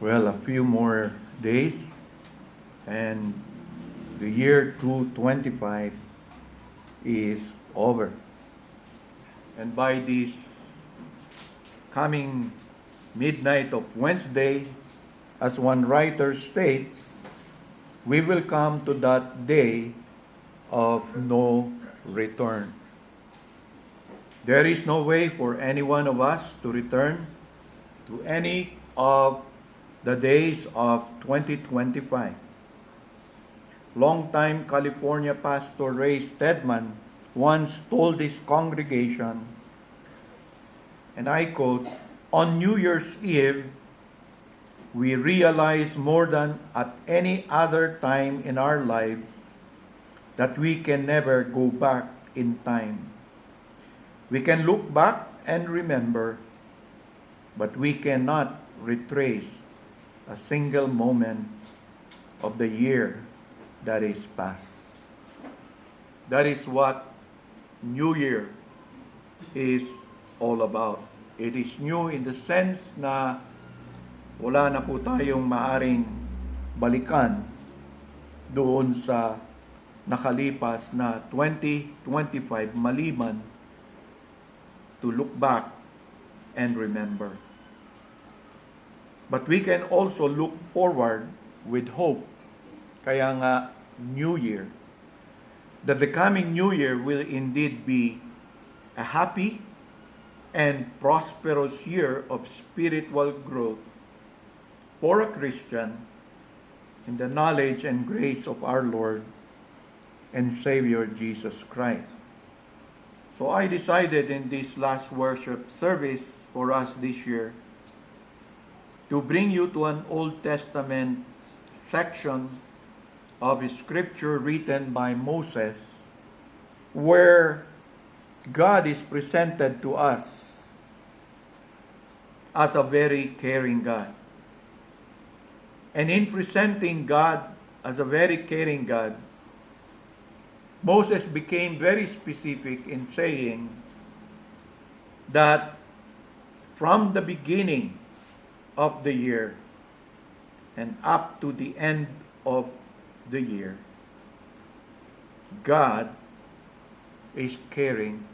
Well, a few more days and the year 2025 is over. And by this coming midnight of Wednesday, as one writer states, we will come to that day of no return. There is no way for any one of us to return to any of the days of 2025. Longtime California pastor Ray Stedman once told his congregation, and I quote, "On New Year's Eve, we realize more than at any other time in our lives that we can never go back in time. We can look back and remember, but we cannot retrace a single moment of the year that is past." That is what New Year is all about. It is new in the sense na wala na po tayong maaring balikan doon sa nakalipas na 2025 maliban to look back and remember. But we can also look forward with hope. Kaya nga, New Year. That the coming New Year will indeed be a happy and prosperous year of spiritual growth for a Christian in the knowledge and grace of our Lord and Savior Jesus Christ. So I decided in this last worship service for us this year to bring you to an Old Testament section of Scripture written by Moses, where God is presented to us as a very caring God. And in presenting God as a very caring God, Moses became very specific in saying that from the beginning of the year and up to the end of the year, God is caring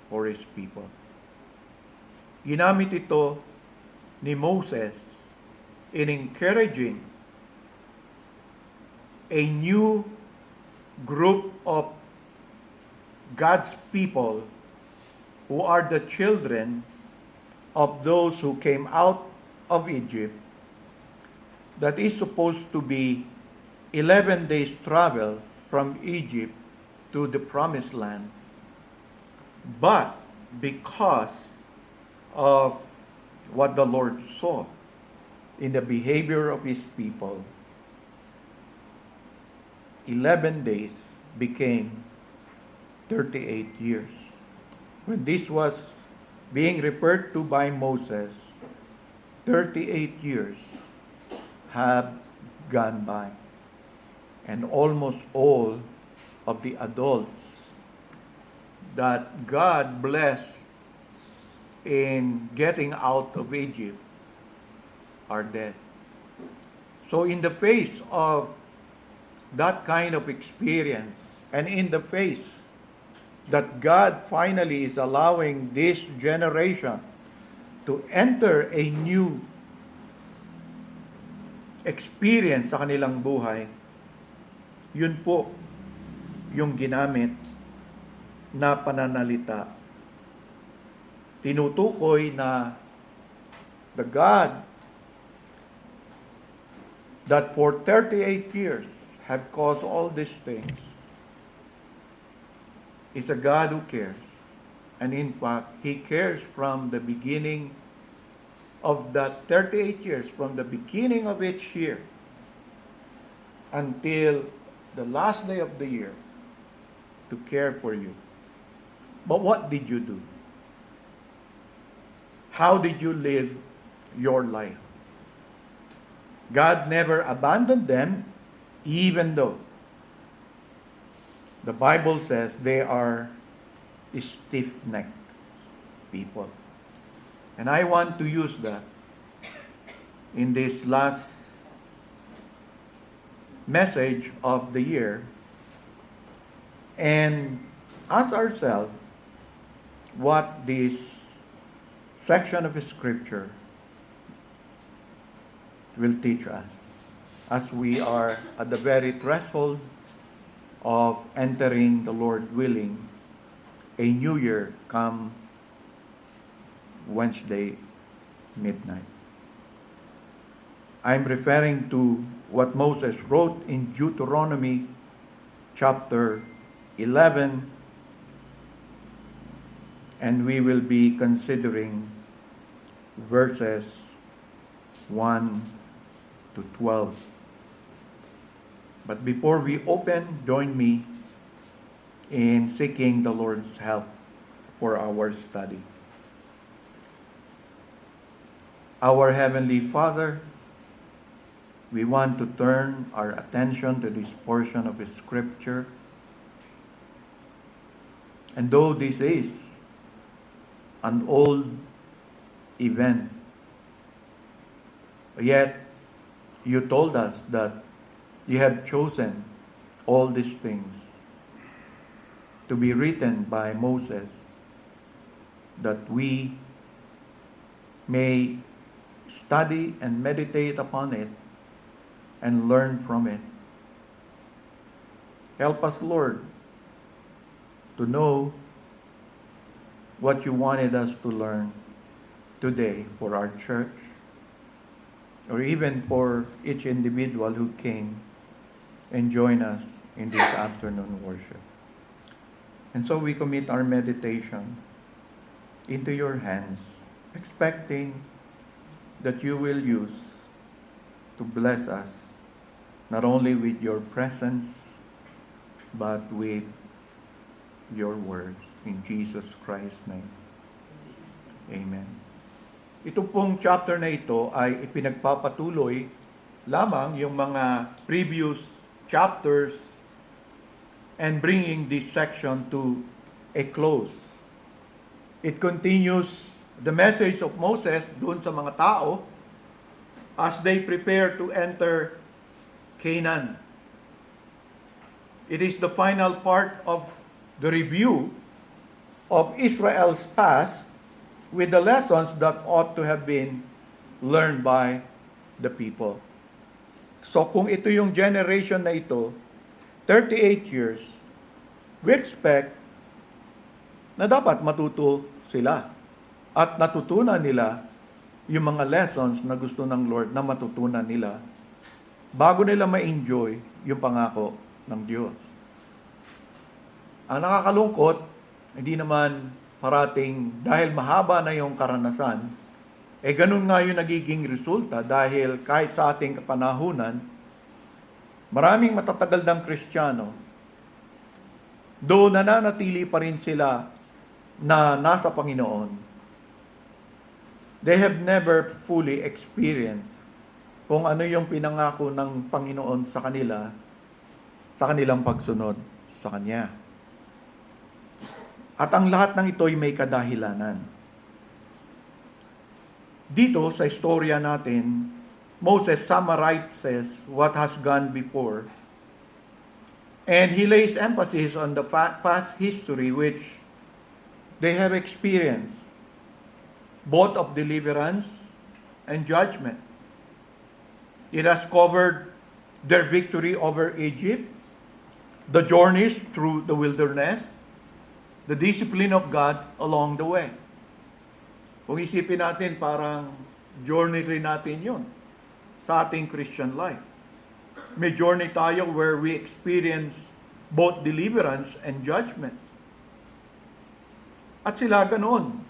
for His people. Ginamit ito ni Moses in encouraging a new group of God's people who are the children of those who came out of Egypt, that is supposed to be 11 days travel from Egypt to the Promised Land. But because of what the Lord saw in the behavior of His people, 11 days became 38 years. When this was being referred to by Moses, 38 years have gone by. And almost all of the adults that God blessed in getting out of Egypt are dead. So in the face of that kind of experience, and in the face that God finally is allowing this generation to enter a new experience sa kanilang buhay, yun po yung ginamit na pananalita. Tinutukoy na the God that for 38 years have caused all these things is a God who cares. And in fact, He cares from the beginning of that 38 years, from the beginning of each year until the last day of the year, to care for you. But what did you do? How did you live your life? God never abandoned them, even though the Bible says they are stiff-necked people. And I want to use that in this last message of the year and ask ourselves what this section of Scripture will teach us as we are at the very threshold of entering the Lord willing a new year come Wednesday midnight. I'm referring to what Moses wrote in Deuteronomy chapter 11, and we will be considering verses 1 to 12. But before we open, join me in seeking the Lord's help for our study. Our Heavenly Father, we want to turn our attention to this portion of the Scripture. And though this is an old event, yet you told us that you have chosen all these things to be written by Moses, that we may study and meditate upon it and learn from it. Help us, Lord, to know what you wanted us to learn today for our church, or even for each individual who came and joined us in this afternoon worship. And so we commit our meditation into your hands, expecting that you will use to bless us, not only with your presence, but with your words. In Jesus Christ's name. Amen. Ito pong chapter na ito ay ipinagpapatuloy lamang yung mga previous chapters and bringing this section to a close. It continues the message of Moses doon sa mga tao as they prepare to enter Canaan. It is the final part of the review of Israel's past with the lessons that ought to have been learned by the people. So kung ito yung generation na ito, 38 years, we expect na dapat matuto sila at natutunan nila yung mga lessons na gusto ng Lord na matutunan nila bago nila ma-enjoy yung pangako ng Diyos. Ang nakakalungkot, hindi naman parating dahil mahaba na yung karanasan, ganun nga yung nagiging resulta dahil kahit sa ating kapanahunan, maraming matatagal ng Kristiyano, though nananatili pa rin sila na nasa Panginoon, they have never fully experienced kung ano yung pinangako ng Panginoon sa kanila, sa kanilang pagsunod sa Kanya. At ang lahat ng ito ay may kadahilanan. Dito sa istorya natin, Moses summarizes what has gone before. And he lays emphasis on the past history which they have experienced, both of deliverance and judgment. It has covered their victory over Egypt, the journeys through the wilderness, the discipline of God along the way. Kung isipin natin, parang journey rin natin yun sa ating Christian life. May journey tayo where we experience both deliverance and judgment. At sila ganoon.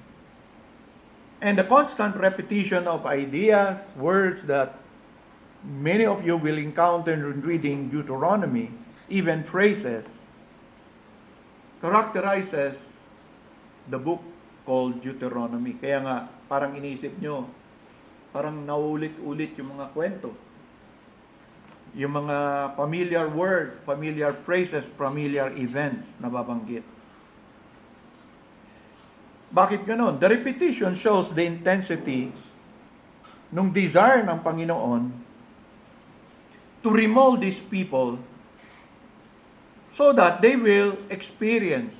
And the constant repetition of ideas, words that many of you will encounter in reading Deuteronomy, even phrases, characterizes the book called Deuteronomy. Kaya nga, parang inisip nyo, parang naulit-ulit yung mga kwento. Yung mga familiar words, familiar phrases, familiar events na babanggit. Bakit ganon? The repetition shows the intensity nung desire ng Panginoon to remold these people so that they will experience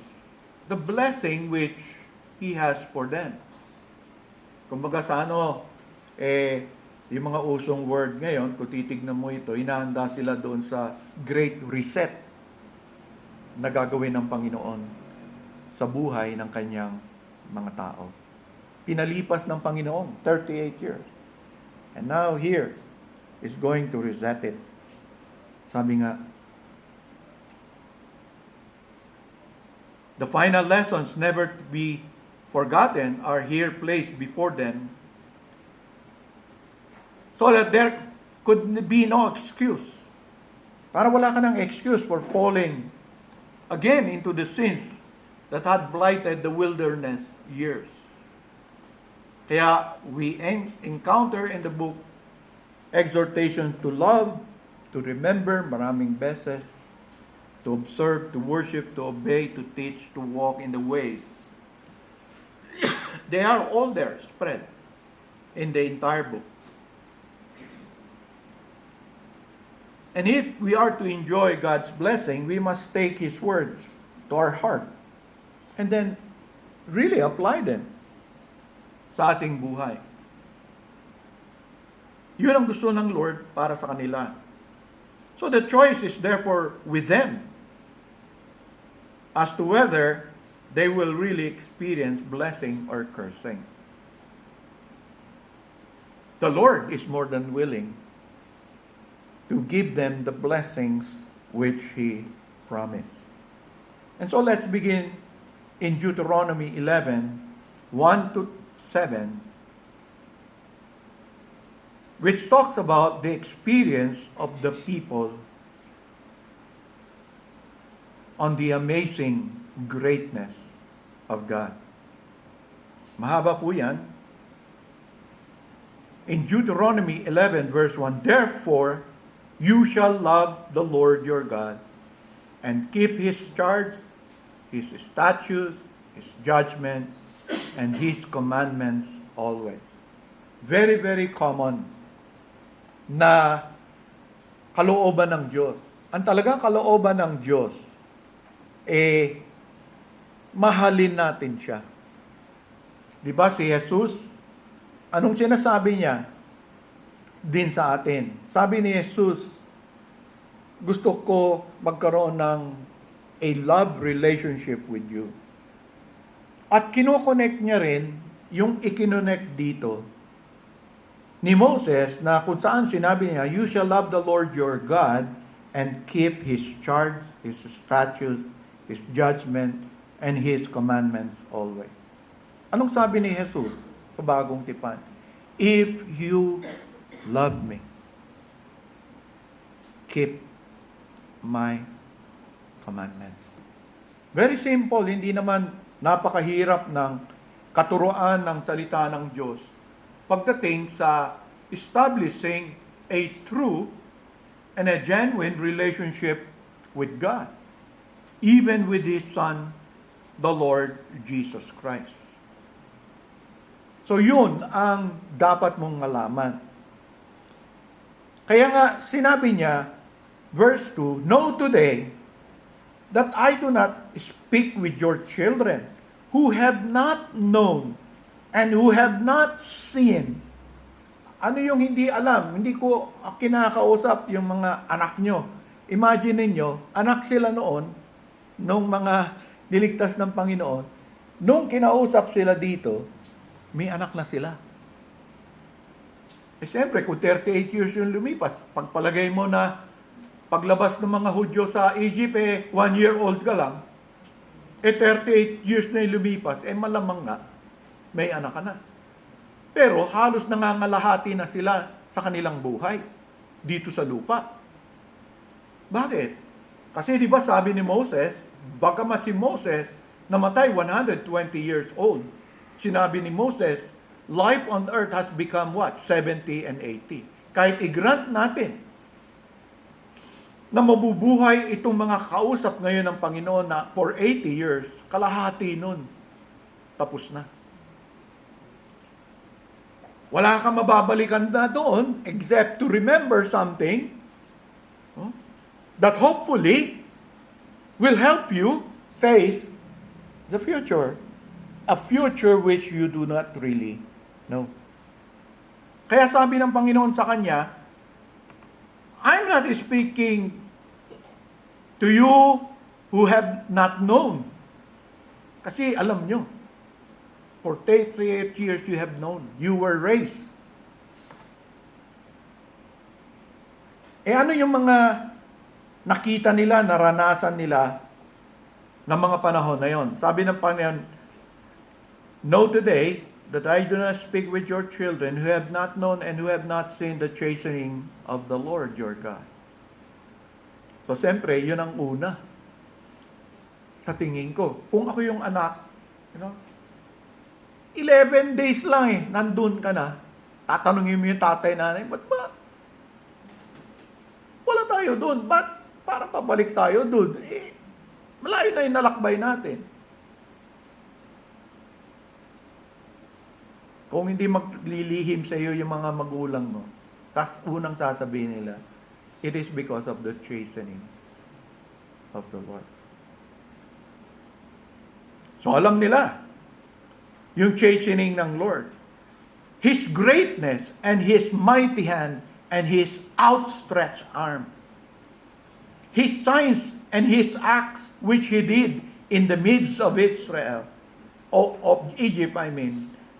the blessing which He has for them. Kumbaga sa yung mga usong word ngayon, kung titignan mo ito, hinahanda sila doon sa Great Reset na gagawin ng Panginoon sa buhay ng kanyang mga tao. Pinalipas ng Panginoon, 38 years. And now here is going to reset it. Sabi nga, the final lessons never to be forgotten are here placed before them so that there could be no excuse. Para wala ka ng excuse for falling again into the sins that had blighted the wilderness years. Kaya we encounter in the book exhortation to love, to remember, maraming beses, to observe, to worship, to obey, to teach, to walk in the ways. They are all there, spread in the entire book. And if we are to enjoy God's blessing, we must take His words to our heart and then really apply them sa ating buhay. Yun ang gusto ng Lord para sa kanila. So the choice is therefore with them as to whether they will really experience blessing or cursing. The Lord is more than willing to give them the blessings which He promised. And so let's begin in Deuteronomy 11, 1 to 7, which talks about the experience of the people on the amazing greatness of God. Mahaba po yan. In Deuteronomy 11, verse 1, therefore, you shall love the Lord your God and keep His charge, His statutes, His judgment, and His commandments always. Very, very common na kalooban ng Diyos. Ang talagang kalooban ng Diyos, mahalin natin siya. Di ba si Jesus, anong sinasabi niya din sa atin? Sabi ni Jesus, gusto ko magkaroon ng a love relationship with you. At kino-connect niya rin yung ikinonect dito ni Moses na kung saan sinabi niya, you shall love the Lord your God and keep His charge, His statutes, His judgment, and His commandments always. Anong sabi ni Jesus sa bagong tipan? If you love me, keep my commandments. Very simple, hindi naman napakahirap ng katuruan ng salita ng Diyos pagdating sa establishing a true and a genuine relationship with God, even with His Son, the Lord Jesus Christ. So yun ang dapat mong malaman. Kaya nga sinabi niya, verse 2, know today that I do not speak with your children who have not known and who have not seen. Ano yung hindi alam? Hindi ko kinakausap yung mga anak nyo. Imagine ninyo, anak sila noon, nung mga niligtas ng Panginoon, nung kinausap sila dito, may anak na sila. Siyempre, kung 38 years yung lumipas, pagpalagay mo na paglabas ng mga Hudyo sa Egypt, 1-year-old ka lang, 38 years na yung lumipas, malamang nga, may anak ka na. Pero halos nangangalahati na sila sa kanilang buhay dito sa lupa. Bakit? Kasi di ba sabi ni Moses, bagamat si Moses namatay 120 years old, sinabi ni Moses, life on earth has become what? 70 and 80. Kahit i-grant natin na mabubuhay itong mga kausap ngayon ng Panginoon na for 80 years, kalahati nun, tapos na. Wala kang mababalikan na doon except to remember something that hopefully will help you face the future. A future which you do not really know. Kaya sabi ng Panginoon sa kanya, I'm not speaking to you who have not known. Kasi alam nyo, for 38 years you have known. You were raised. Ano yung mga nakita nila, naranasan nila ng mga panahon na yon? Sabi ng Panginoon, know today that I do not speak with your children who have not known and who have not seen the chastening of the Lord your God. So, siyempre, yun ang una. Sa tingin ko, kung ako yung anak, 11 days lang nandun ka na, tatanungin mo yung tatay, nanay, ba't ba? Wala tayo dun. Ba't parang pabalik tayo dun? Malayo na yung nalakbay natin. Kung hindi maglilihim sa iyo yung mga magulang mo, unang sasabihin nila, it is because of the chastening of the Lord. So alam nila, yung chastening ng Lord, His greatness and His mighty hand and His outstretched arm, His signs and His acts which He did in the midst of Israel, of Egypt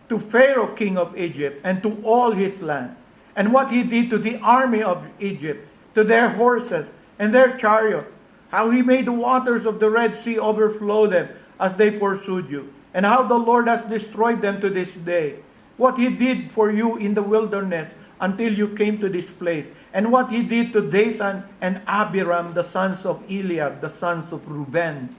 to Pharaoh king of Egypt and to all his land, and what He did to the army of Egypt, to their horses and their chariots, how He made the waters of the Red Sea overflow them as they pursued you, and how the Lord has destroyed them to this day, what He did for you in the wilderness until you came to this place, and what He did to Dathan and Abiram, the sons of Eliab, the sons of Reuben,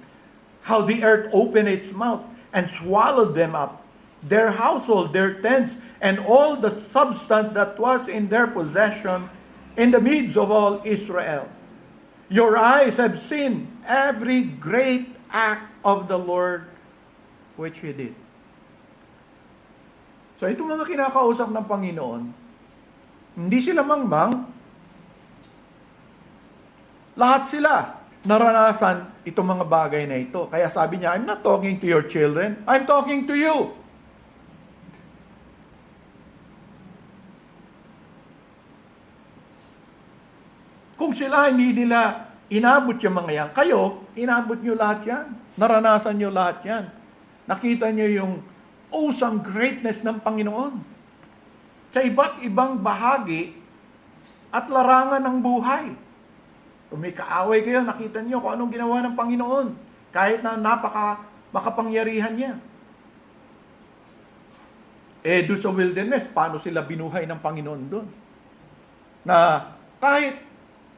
how the earth opened its mouth and swallowed them up, their household, their tents, and all the substance that was in their possession in the midst of all Israel. Your eyes have seen every great act of the Lord which He did. So itong mga kinakausap ng Panginoon, hindi sila mangmang, lahat sila naranasan itong mga bagay na ito. Kaya sabi niya, I'm not talking to your children, I'm talking to you. Kung sila hindi nila inabot yung mga yan, kayo, inabot nyo lahat yan. Naranasan nyo lahat yan. Nakita nyo yung awesome greatness ng Panginoon. Sa iba't ibang bahagi at larangan ng buhay. Kung may kaaway kayo, nakita nyo kung anong ginawa ng Panginoon. Kahit na makapangyarihan niya. Doon sa wilderness, paano sila binuhay ng Panginoon doon? Na kahit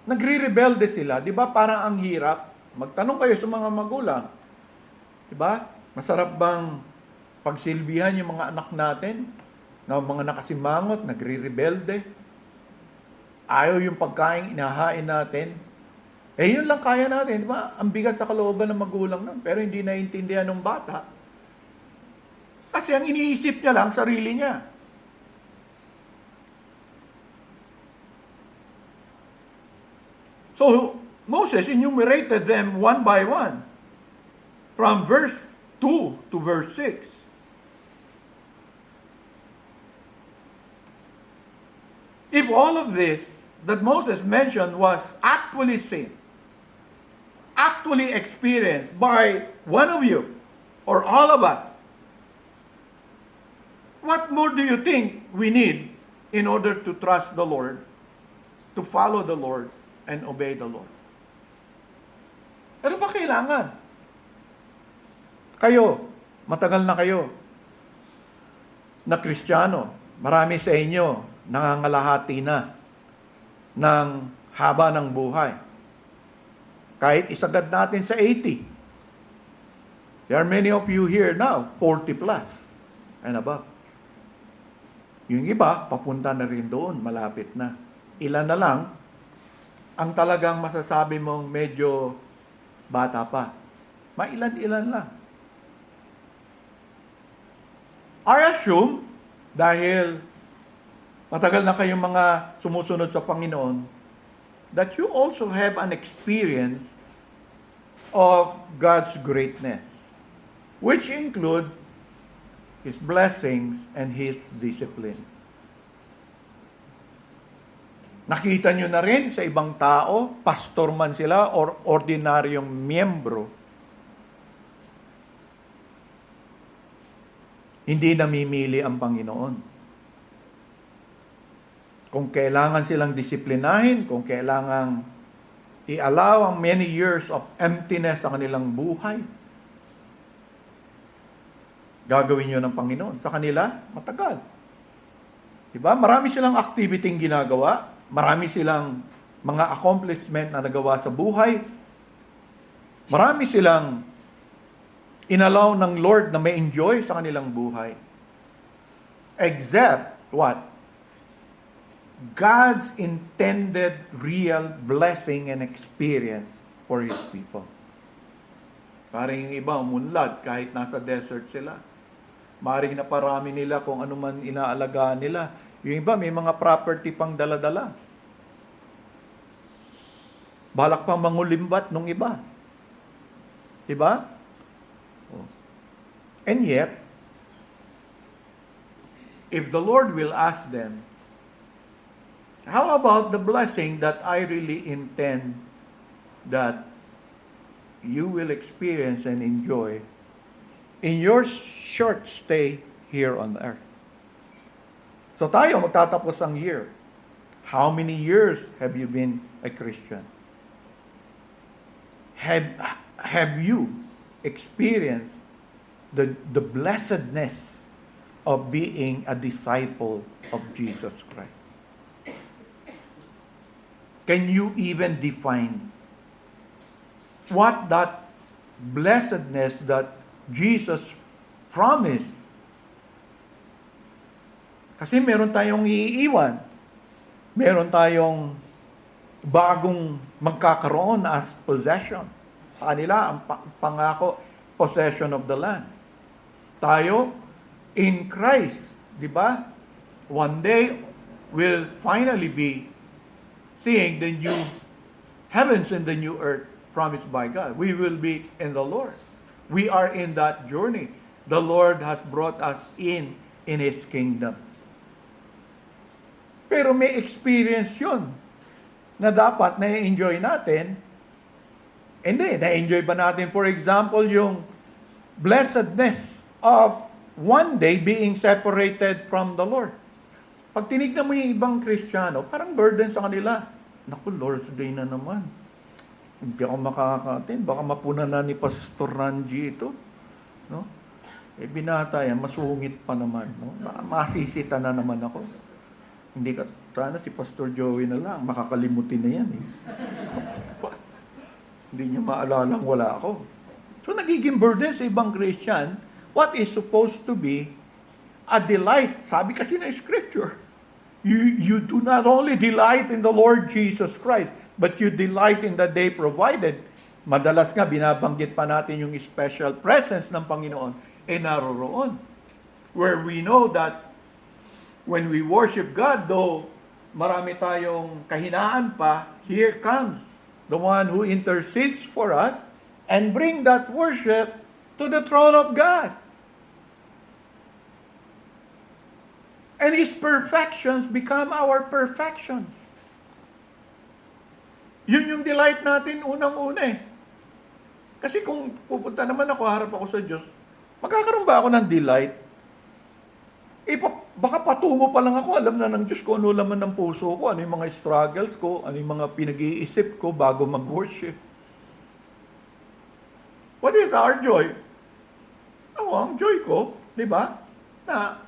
nagre-rebelde sila, di ba parang ang hirap? Magtanong kayo sa mga magulang. Di ba? Masarap bang pagsilbihan yung mga anak natin na mga nakasimangot, nagre-rebelde? Ayaw yung pagkain inahain natin. Yun lang kaya natin, di ba? Ang bigat sa kalooban ng magulang nun, pero hindi naiintindihan ng bata. Kasi ang iniisip niya lang, sarili niya. So, Moses enumerated them one by one, from verse 2 to verse 6. If all of this that Moses mentioned was actually seen, actually experienced by one of you, or all of us, what more do you think we need in order to trust the Lord, to follow the Lord, and obey the Lord? Ano pa kailangan? Kayo, matagal na kayo na Kristiyano. Marami sa inyo nangangalahati na ng haba ng buhay. Kahit isagad natin sa 80. There are many of you here now, 40 plus and above. Yung iba, papunta na rin doon, malapit na. Ilan na lang ang talagang masasabi mong medyo bata pa. Mailan-ilan lang. I assume, dahil matagal na kayong mga sumusunod sa Panginoon, that you also have an experience of God's greatness, which include His blessings and His disciplines. Nakita nyo na rin sa ibang tao, pastor man sila or ordinaryong miyembro, hindi namimili ang Panginoon. Kung kailangan silang disiplinahin, kung kailangan i-allow ang many years of emptiness sa kanilang buhay, gagawin nyo ng Panginoon. Sa kanila, matagal. Diba? Marami silang activity ginagawa, marami silang mga accomplishment na nagawa sa buhay, marami silang inallow ng Lord na may enjoy sa kanilang buhay. Except what? God's intended real blessing and experience for His people. Parang yung iba umunlad kahit nasa desert sila. Maring naparami nila kung ano man inaalagaan nila. Yung iba may mga property pang dala-dala. Balak pang mangulimbat nung iba. Diba? And yet, if the Lord will ask them, how about the blessing that I really intend that you will experience and enjoy in your short stay here on earth? So tayo, magtatapos ang year. How many years have you been a Christian? Have you experienced the blessedness of being a disciple of Jesus Christ? Can you even define what that blessedness that Jesus promised? Kasi meron tayong iiwan. Meron tayong bagong magkakaroon as possession. Sa kanila, ang pangako, possession of the land. Tayo, in Christ, di ba? One day, we'll finally be seeing the new heavens and the new earth promised by God. We will be in the Lord. We are in that journey. The Lord has brought us in His kingdom. Pero may experience yun na dapat na-enjoy natin. Hindi, na-enjoy ba natin, for example, yung blessedness of one day being separated from the Lord? Pag tinignan mo yung ibang Kristiyano, parang burden sa kanila. Naku, Lord's Day na naman. Hindi ako makakatin. Baka mapunan na ni Pastor Ranji ito. No? Binata yan, masungit pa naman. No? Masisita na naman ako. Hindi ka, sana si Pastor Joey na lang, makakalimutin na yan eh. Hindi niya maalalang wala ako. So nagiging burden sa ibang Christian, what is supposed to be a delight. Sabi kasi ng Scripture, you do not only delight in the Lord Jesus Christ, but you delight in the day provided. Madalas nga, binabanggit pa natin yung special presence ng Panginoon, naroroon. Where we know that when we worship God, though marami tayong kahinaan pa, here comes the one who intercedes for us and bring that worship to the throne of God. And His perfections become our perfections. Yun yung delight natin unang-una eh. Kasi kung pupunta naman ako, harap ako sa Diyos, magkakaroon ba ako ng delight? Baka patungo pa lang ako, alam na ng Diyos ko ano laman ng puso ko, ano yung mga struggles ko, ano yung mga pinag-iisip ko bago mag-worship. What is our joy? Ang joy ko, di ba? Na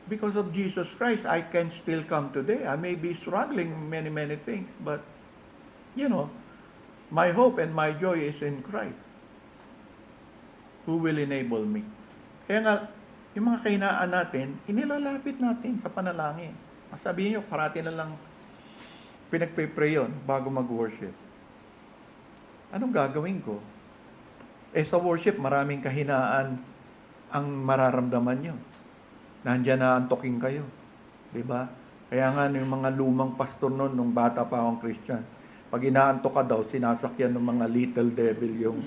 because of Jesus Christ, I can still come today. I may be struggling many, many things, but, my hope and my joy is in Christ, who will enable me. Kaya nga, yung mga kahinaan natin, inilalapit natin sa panalangin. Sabihin nyo, parati na lang pinagpipray yun bago mag-worship. Anong gagawin ko? Sa worship, maraming kahinaan ang mararamdaman nyo. Nandiyan na antoking kayo. Di ba? Kaya nga yung mga lumang pastor noon, nung bata pa akong Christian, pag inaantok ka daw, sinasakyan ng mga little devil yung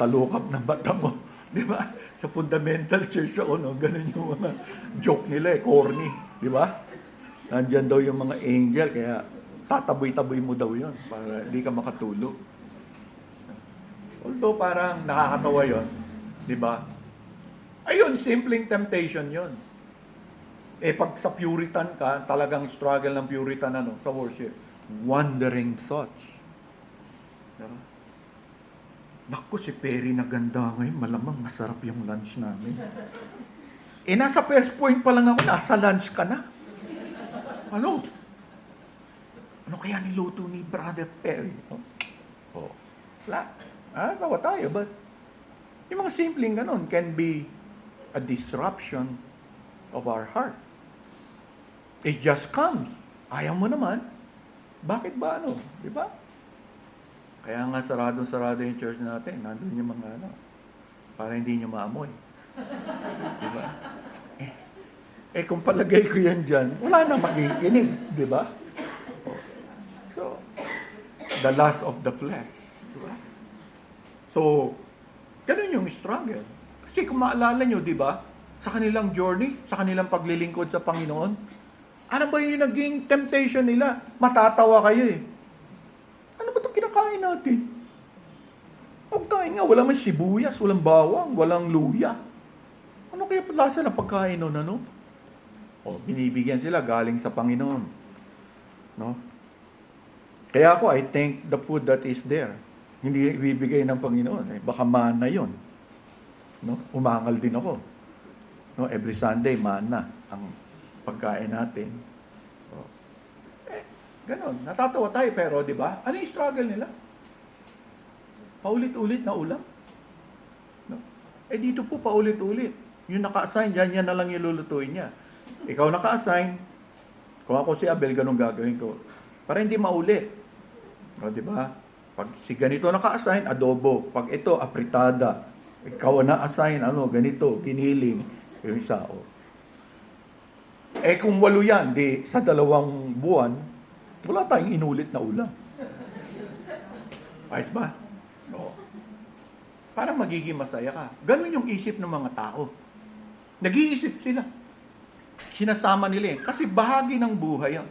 talukap ng bata mo. Di ba? Sa fundamental church ako, no? Ganun yung mga joke nila corny. Di ba? Nandyan daw yung mga angel, kaya tataboy-taboy mo daw yun para hindi ka makatulog. Although parang nakakatawa yun. Di ba? Ayun, simpleng temptation yun. Pag sa Puritan ka, talagang struggle ng Puritan sa worship. Wandering thoughts. Diba? Naku, si Perry na ganda ngayon, malamang masarap yung lunch namin. Nasa first point pa lang ako, nasa lunch ka na. Ano? Ano kaya niluto ni Brother Perry? Wala. Tawa tayo, but yung mga simpleng ganun can be a disruption of our heart. It just comes. Ayaw mo naman. Bakit ba Di ba? Kaya nga sarado yung church natin. Nandun yung mga para hindi nyo maamoy. Di ba? Kung palagay ko yan dyan, wala na makikinig. Di ba? So, the lust of the flesh. Di ba? So, ganun yung struggle. Kasi kung maalala nyo, di ba? Sa kanilang journey, sa kanilang paglilingkod sa Panginoon, ano ba yung naging temptation nila? Matatawa kayo Ano ba itong kinakain natin? Pagkain nga, wala man sibuyas, walang bawang, walang luya. Ano kaya lasa ng pagkain nun, binibigyan sila galing sa Panginoon. No? Kaya ako, I think the food that is there, hindi ibibigay ng Panginoon. Baka mana yun. No? Umangal din ako. No? Every Sunday, mana ang pagkain natin. Ganon. Natatawa tayo, pero di ba? Ano yung struggle nila? Paulit-ulit na ulam. No? Dito po paulit-ulit. Yung naka-assign, yan na lang yung lulutuin niya. Ikaw naka-assign, kung ako si Abel, ganun gagawin ko. Para hindi maulit. No, di ba? Pag si ganito naka-assign, adobo. Pag ito, apritada. Ikaw na-assign, ganito, giniling. Yung isa, kung 8 yan, sa 2 buwan, wala tayong inulit na ulam. Ayos ba? No. Parang magiging masaya ka. Ganun yung isip ng mga tao. Nag-iisip sila. Sinasama nila kasi bahagi ng buhay yan.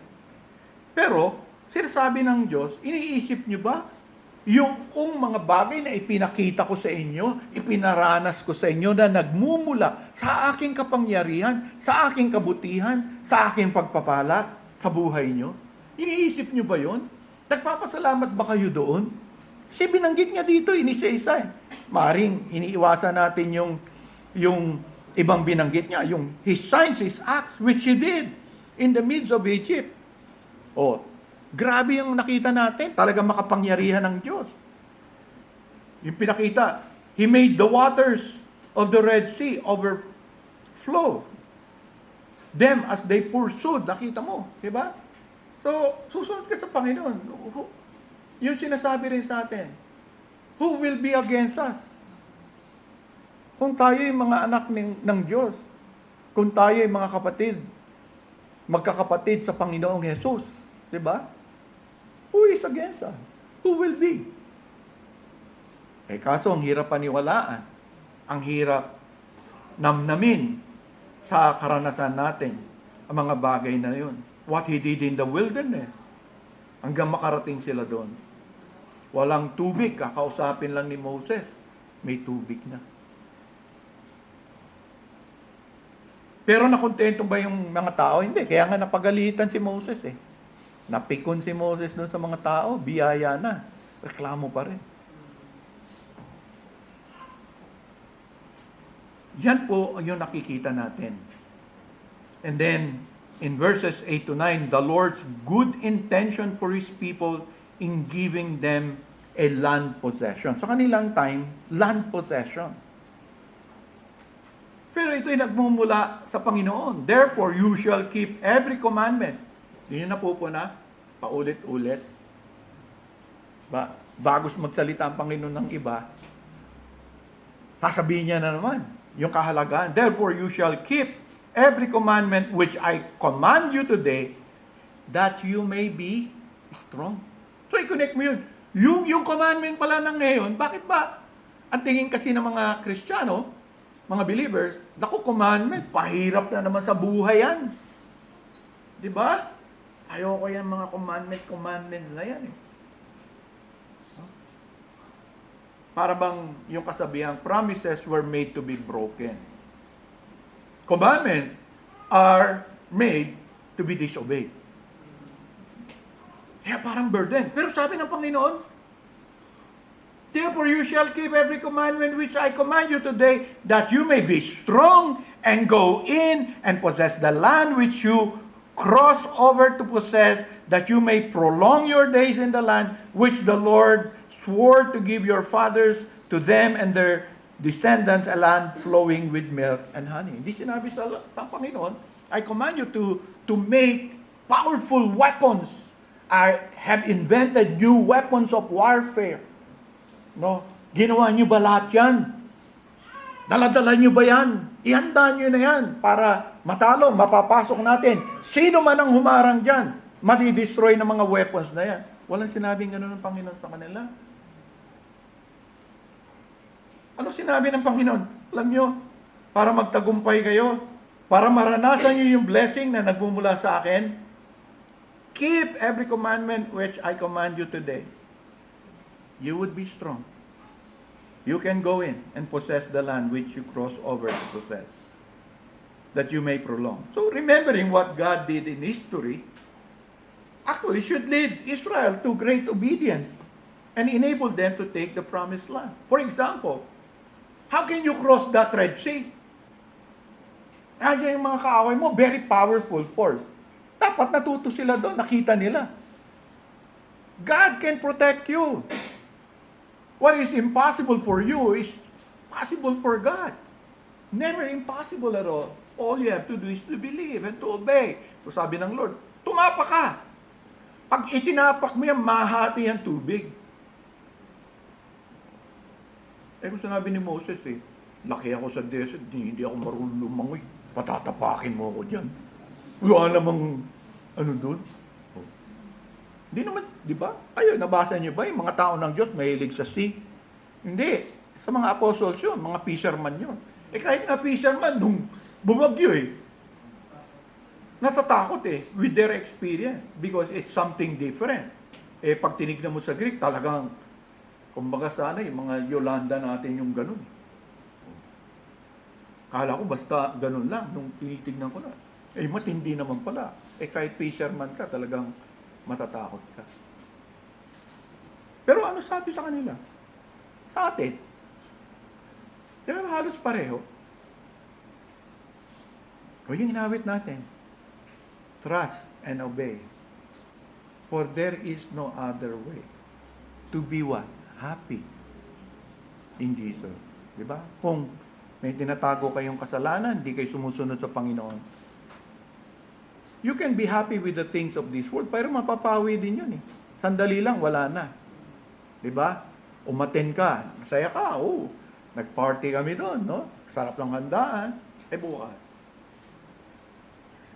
Pero, sinasabi ng Diyos, iniisip nyo ba yung mga bagay na ipinakita ko sa inyo, ipinaranas ko sa inyo na nagmumula sa aking kapangyarihan, sa aking kabutihan, sa aking pagpapala sa buhay nyo? Iniisip nyo ba yon? Nagpapasalamat ba kayo doon? Kasi binanggit niya dito, inisa-isa. Maring iniiwasan natin yung ibang binanggit niya, yung His signs, His acts, which He did in the midst of Egypt. Grabe yung nakita natin. Talagang makapangyarihan ng Diyos. Yung pinakita, He made the waters of the Red Sea overflow them as they pursued. Nakita mo, di ba? So, susunod ka sa Panginoon. Yung sinasabi rin sa atin, who will be against us? Kung tayo yung mga anak ng Diyos, kung tayo yung mga kapatid, magkakapatid sa Panginoong Jesus, di ba? Who is against us? Who will be? Kaso ang hirap paniwalaan. Ang hirap namnamin sa karanasan natin ang mga bagay na yun. What He did in the wilderness. Hanggang makarating sila doon. Walang tubig. Kakausapin lang ni Moses. May tubig na. Pero nakontento ba yung mga tao? Hindi. Kaya nga napagalitan si Moses Napikon si Moses doon sa mga tao, biyaya na. Reklamo pa rin. Yan po yung nakikita natin. And then, in verses 8 to 9, the Lord's good intention for His people in giving them a land possession. Sa kanilang time, land possession. Pero ito'y nagmumula sa Panginoon. Therefore, you shall keep every commandment. Hindi nyo napupuna, paulit-ulit. Bago magsalita ang Panginoon ng iba, sasabihin niya na naman yung kahalagaan. Therefore, you shall keep every commandment which I command you today, that you may be strong. So, i-connect mo yun. Yung commandment pala ng ngayon, bakit ba? Ang tingin kasi ng mga Kristiyano, mga believers, naku, commandment, pahirap na naman sa buhay yan. Di ba? Ayoko yan mga commandments na yan. Para bang yung kasabihan, promises were made to be broken. Commandments are made to be disobeyed. Kaya parang burden. Pero sabi ng Panginoon, therefore you shall keep every commandment which I command you today, that you may be strong and go in and possess the land which you cross over to possess, that you may prolong your days in the land which the Lord swore to give your fathers, to them and their descendants, a land flowing with milk and honey. Hindi sinabi sa Panginoon, I command you to make powerful weapons. I have invented new weapons of warfare. No? Ginawa niyo ba lahat yan? Daladala niyo ba yan? Ihanda niyo na yan para matalo, mapapasok natin. Sino man ang humarang dyan, madidestroy ng mga weapons na yan. Walang sinabing gano'n ng Panginoon sa kanila. Ano sinabi ng Panginoon? Alam niyo, para magtagumpay kayo, para maranasan niyo yung blessing na nagmumula sa akin, keep every commandment which I command you today. You would be strong. You can go in and possess the land which you cross over to possess, that you may prolong. So remembering what God did in history, actually should lead Israel to great obedience and enable them to take the promised land. For example, how can you cross that Red Sea? Nandiyan yung mga kaaway mo, very powerful force. Dapat natuto sila doon, nakita nila. God can protect you. What is impossible for you is possible for God. Never impossible at all. All you have to do is to believe and to obey. So sabi ng Lord, tumapa ka. Pag itinapak mo yan, mahati ang tubig. Kung sinabi ni Moses laki ako sa desert, hindi ako marunong lumangoy. Patatapakin mo ako dyan. Wala namang doon. Hindi naman, di ba? Kayo, nabasa niyo ba yung mga tao ng Diyos mahilig sa sea? Hindi. Sa mga apostles yun, mga fisherman yun. Kahit na fisherman, nung bumagyo natatakot with their experience because it's something different. Pag tinignan mo sa Greek, talagang, kumbaga sana yung mga Yolanda natin yung ganun. Kala ko basta ganun lang nung tinitignan ko na. Matindi naman pala. Kahit fisherman ka, talagang matatakot ka. Pero ano sabi sa kanila? Sa atin? Di ba halos pareho? O yung inawit natin. Trust and obey. For there is no other way to be what? Happy in Jesus. Di ba? Kung may tinatago kayong kasalanan, hindi kayo sumusunod sa Panginoon, you can be happy with the things of this world, pero mapapawi din yun Sandali lang, wala na. Diba? Umaten ka, masaya ka, nag-party kami doon, no? Sarap ng handaan, bukas.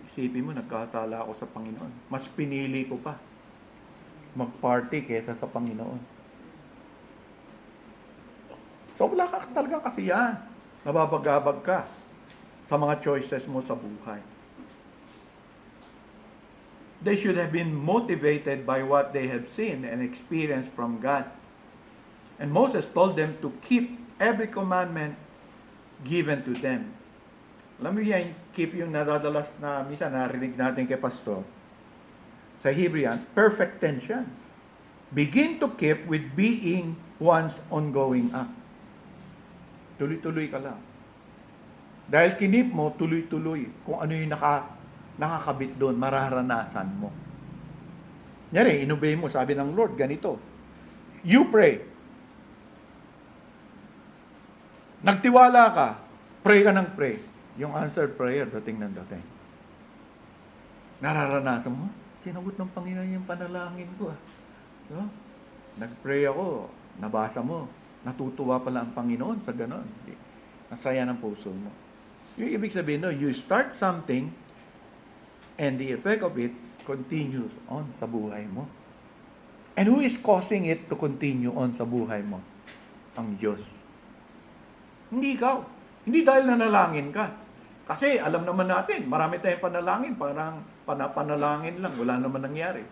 Isipin mo, nagkasala ako sa Panginoon. Mas pinili ko pa mag-party kesa sa Panginoon. So, wala ka talagang kasiyahan. Nababagabag ka sa mga choices mo sa buhay. They should have been motivated by what they have seen and experienced from God. And Moses told them to keep every commandment given to them. Alam mo yan, keep yung nadadalas na minsan narinig natin kay Pastor. Sa Hebrew yan, perfect tense yan. Begin to keep with being one's ongoing act. Tuloy-tuloy ka lang. Dahil kinip mo, tuloy-tuloy. Kung ano yung nakakabit doon, mararanasan mo. Nyari, inobey mo, sabi ng Lord, ganito. You pray. Nagtiwala ka, pray ka ng pray. Yung answered prayer, dating ng dating. Nararanasan mo, sinagot ng Panginoon yung panalangin ko. No? Nag-pray ako, nabasa mo, natutuwa pala ang Panginoon sa ganon. Nasaya ng puso mo. Yung ibig sabihin, no, you start something and the effect of it continues on sa buhay mo. And who is causing it to continue on sa buhay mo? Ang Diyos. Hindi ikaw. Hindi dahil nanalangin ka. Kasi alam naman natin, marami tayong panalangin, parang panapanalangin lang, wala naman nangyari.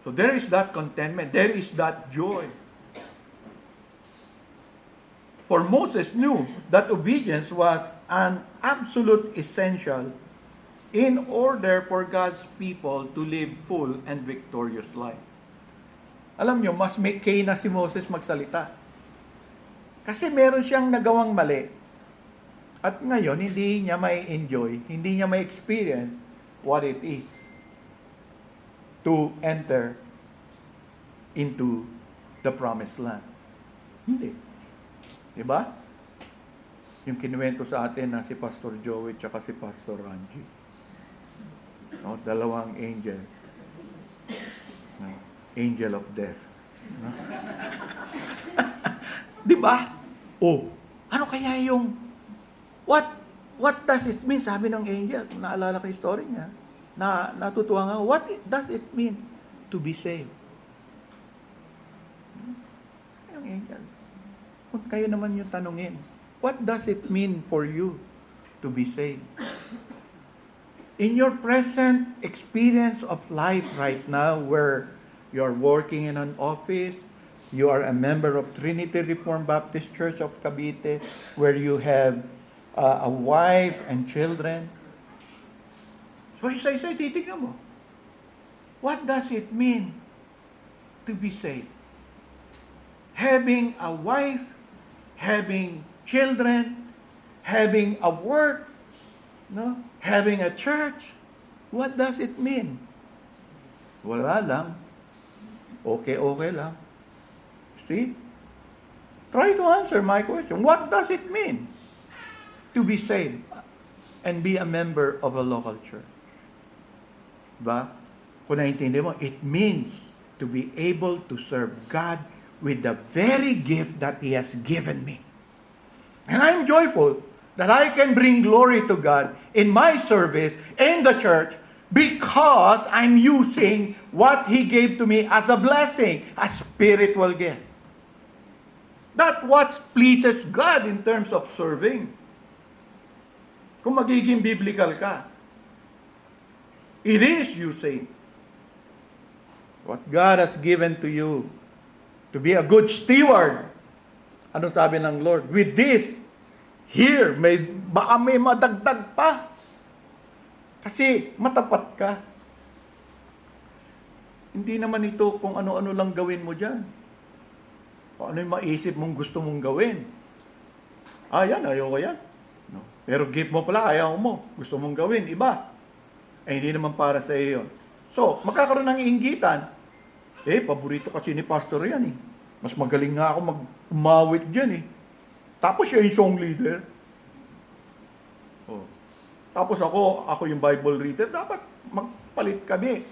So there is that contentment, there is that joy. For Moses knew that obedience was an absolute essential in order for God's people to live full and victorious life. Alam nyo, mas may kay na si Moses magsalita. Kasi meron siyang nagawang mali. At ngayon, hindi niya may enjoy, hindi niya may experience what it is to enter into the promised land. Hindi. Diba? Yung kinuwento sa atin na si Pastor Joey at si Pastor Ranji. No, dalawang angel. No, angel of death. No? Diba? Oh, ano kaya yung what does it mean? Sabi ng angel, naalala ko yung story niya, na natutuwa nga, what does it mean to be saved? Yung angel. Kung kayo naman yung tanungin, what does it mean for you to be saved? In your present experience of life right now, where you're working in an office, you are a member of Trinity Reformed Baptist Church of Cavite, where you have a wife and children. So isa-isa, titignan mo. What does it mean to be saved? Having a wife, having children, having a work, no? Having a church. What does it mean? Wala lang. Okay lang. See? Try to answer my question. What does it mean to be saved and be a member of a local church? Diba? Kung naiintindihan mo, it means to be able to serve God with the very gift that He has given me. And I'm joyful that I can bring glory to God in my service in the church because I'm using what He gave to me as a blessing, a spiritual gift. That's what pleases God in terms of serving. Kung magiging biblical ka, it is using what God has given to you to be a good steward. Ano sabi ng Lord? With this, here, baka may madagdag pa. Kasi matapat ka. Hindi naman ito kung ano-ano lang gawin mo dyan. Kung ano yung maisip mong gusto mong gawin. Yan, ayoko yan. No. Pero gift mo pala, ayaw mo. Gusto mong gawin, iba. Hindi naman para sa iyo. So, magkakaroon ng iinggitan. Paborito kasi ni pastor yan . Mas magaling nga ako umawit dyan . Tapos siya yung song leader. Tapos ako yung Bible reader, dapat magpalit kami.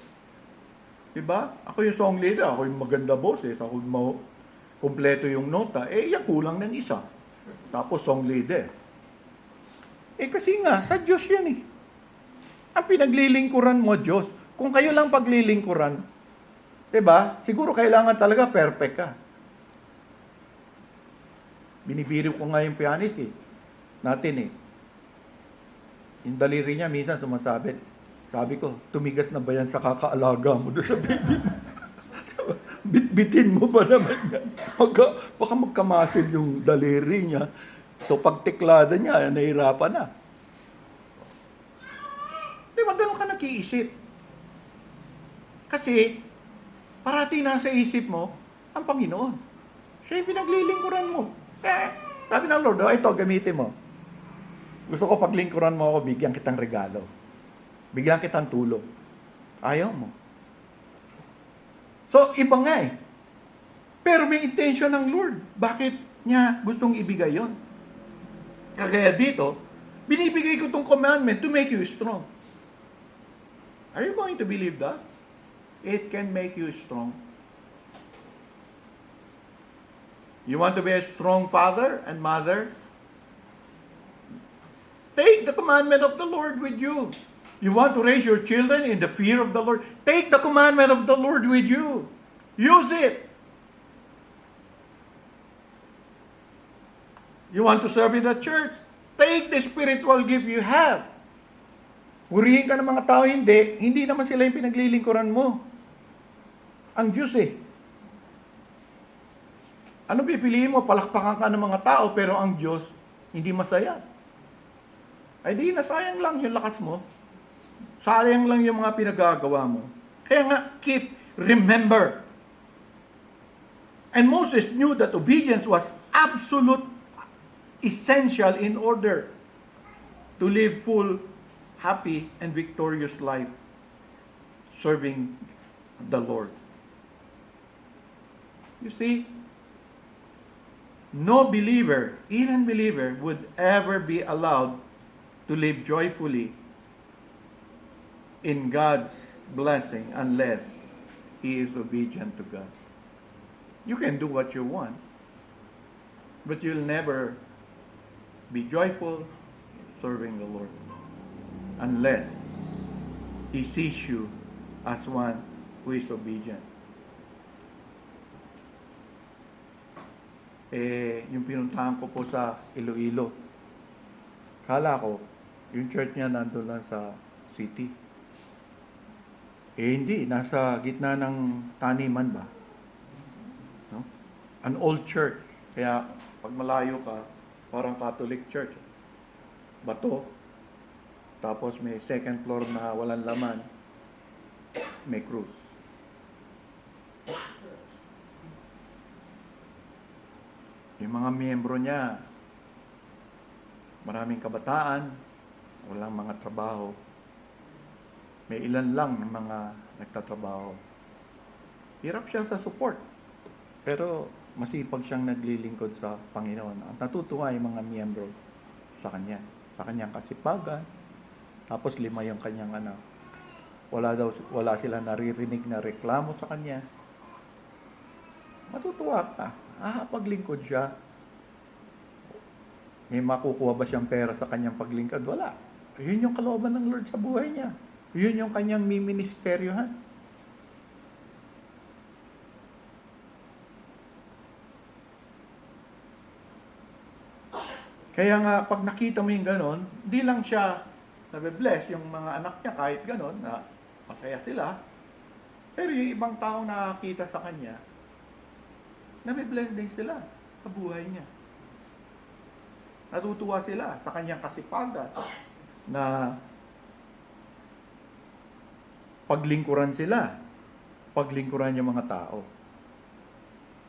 Diba? Ako yung song leader, ako yung maganda boses, ako yung kumpleto yung nota. Yan kulang ng isa. Tapos song leader. Kasi nga, sa Diyos yan . Ang pinaglilingkuran mo, Diyos. Kung kayo lang paglilingkuran, diba? Siguro kailangan talaga perfect ka. Binibiro ko nga yung pianist natin . Yung daliri niya, minsan sumasabit. Sabi ko, tumigas na ba yan sa kakaalaga mo doon sa baby mo? Bitbitin mo ba naman yan? Baka magkamasid yung daliri niya. So pag tiklada niya, nahirapan na. Di ba ganun ka nag-iisip? Kasi, parati nasa isip mo, ang Panginoon. Siya yung pinaglilingkuran mo. Sabi ng Lord, ito, gamitin mo. Gusto ko paglingkuran mo ako, bigyan kitang regalo. Bigyan kitang tulong. Ayaw mo. So, iba nga . Pero may intention ng Lord. Bakit niya gustong ibigay yon? Kagaya dito, binibigay ko itong commandment to make you strong. Are you going to believe that? It can make you strong. You want to be a strong father and mother? Take the commandment of the Lord with you. You want to raise your children in the fear of the Lord? Take the commandment of the Lord with you. Use it. You want to serve in the church? Take the spiritual gift you have. Purihin ka ng mga tao, hindi naman sila yung pinaglilingkuran mo. Ang Diyos eh. Ano pipiliin mo? Palakpakan ka ng mga tao, pero ang Diyos, hindi masaya. Ay di, nasayang lang yung lakas mo. Sayang lang yung mga pinagagawa mo. Kaya nga, remember. And Moses knew that obedience was absolute, essential in order to live full, happy, and victorious life serving the Lord. You see, no believer, even believer, would ever be allowed to live joyfully in God's blessing unless he is obedient to God. You can do what you want, but you'll never be joyful in serving the Lord unless he sees you as one who is obedient. Yung pinuntahan ko po sa Iloilo, kala ko, yung church niya nandun lang sa city. Hindi, nasa gitna ng taniman ba? No? An old church. Kaya, pag malayo ka, parang Catholic church. Bato. Tapos may second floor na walang laman. May krus. Yung mga miyembro niya, maraming kabataan, walang mga trabaho. May ilan lang ng mga nagtatrabaho. Hirap siya sa support. Pero masipag siyang naglilingkod sa Panginoon. At natutuwa yung mga miyembro sa kanya. Sa kanyang kasipagan. Tapos 5 yung kanyang anak. Wala sila naririnig na reklamo sa kanya. Matutuwa ka. Paglingkod siya. May makukuha ba siyang pera sa kanyang paglingkod? Wala. Yun yung kalooban ng Lord sa buhay niya. Yun yung kanyang miministeryohan. Kaya nga, pag nakita mo yung ganon, di lang siya nabe-bless yung mga anak niya kahit ganon, na masaya sila. Pero yung ibang tao nakakita sa kanya, nabe-bless din sila sa buhay niya. Natutuwa sila sa kanyang kasipagan na paglingkuran sila. Paglingkuran yung mga tao.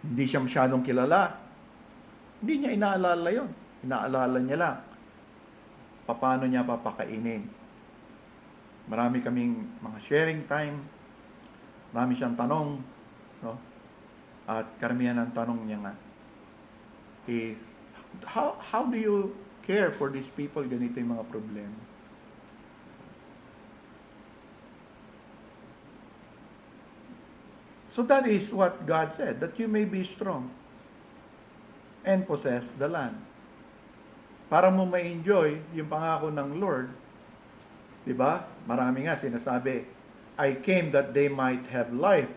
Hindi siya masyadong kilala. Hindi niya inaalala yon. Inaalala niya lang paano niya papakainin. Marami kaming mga sharing time. Marami siyang tanong. No? At karamihan ng tanong niya nga is, how do you care for these people? Ganito yung mga problema. So that is what God said, that you may be strong and possess the land. Para mo ma-enjoy yung pangako ng Lord, di ba? Marami nga sinasabi, I came that they might have life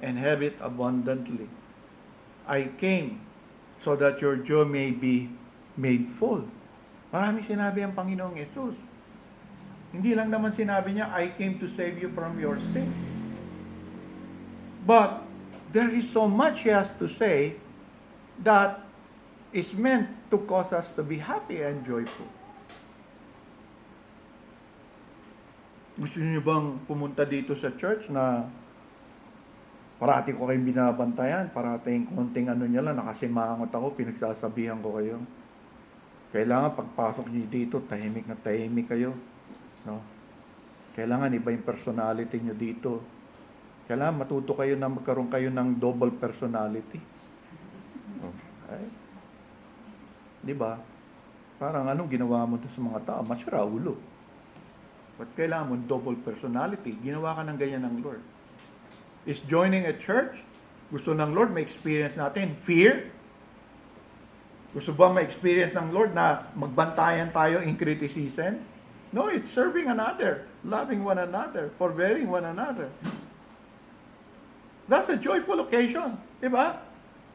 and have it abundantly. I came so that your joy may be made full. Marami sinabi ang Panginoong Yesus. Hindi lang naman sinabi niya, I came to save you from your sin. But there is so much He has to say that is meant to cause us to be happy and joyful. Gusto niyo bang pumunta dito sa church na parati ko kayong binabantayan, parating konting niya lang, nakasimangot ako, pinagsasabihan ko kayo. Kailangan pagpasok niyo dito, tahimik na tahimik kayo. No? Kailangan iba yung personality niyo dito. Kailangan matuto kayo na magkaroon kayo ng double personality. Okay? Di ba? Parang anong ginawa mo sa mga tao? Masira ulo. But kailangan mo double personality. Ginawa ka ng ganyan ng Lord. Is joining a church, gusto ng Lord, may experience natin fear. Gusto ba ma-experience ng Lord na magbantayan tayo in criticism? No, it's serving another, loving one another, forbearing one another. That's a joyful occasion, di ba?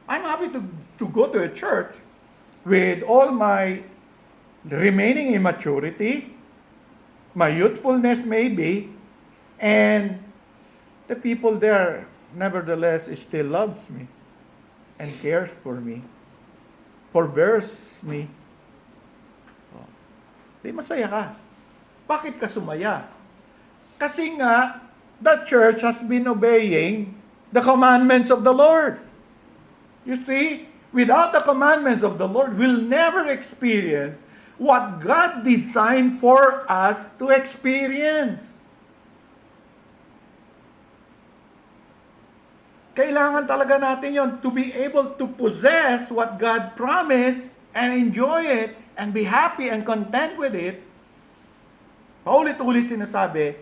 I'm happy to go to a church with all my remaining immaturity, my youthfulness maybe, and the people there nevertheless still loves me and cares for me, forbears me. Oh, di masaya ka. Bakit ka sumaya? Kasi nga, the church has been obeying the commandments of the Lord. You see, without the commandments of the Lord, we'll never experience what God designed for us to experience. Kailangan talaga natin yon to be able to possess what God promised and enjoy it and be happy and content with it. Paulit-ulit sinasabi,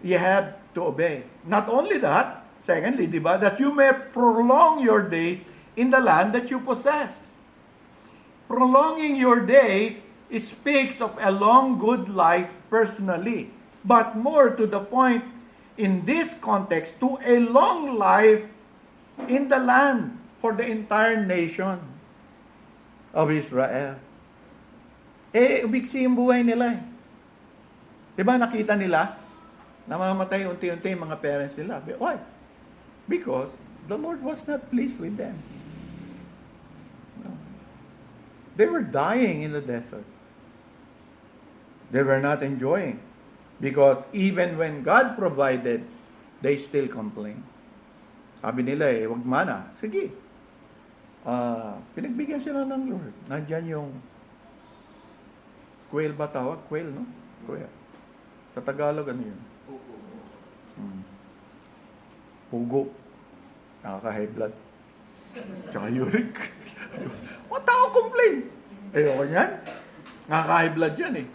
you have to obey. Not only that, secondly, di ba, that you may prolong your days in the land that you possess. Prolonging your days speaks of a long, good life personally. But more to the point, in this context, to a long life in the land for the entire nation of Israel. Ubiksi yung buhay nila. Diba nakita nila, namamatay unti-unti yung mga parents nila. Why? Because the Lord was not pleased with them. No. They were dying in the desert. They were not enjoying. Because even when God provided, they still complained. Sabi nila wag mana. Sige. Pinagbigyan sila ng Lord. Nandyan yung quail ba tawag? Quail, no? Quail. Sa Tagalog, ano yun? Pugo. Nakaka-high blood. Tsaka uric. Mga tao complain. Ayoko yan. Nakaka-high blood yan eh.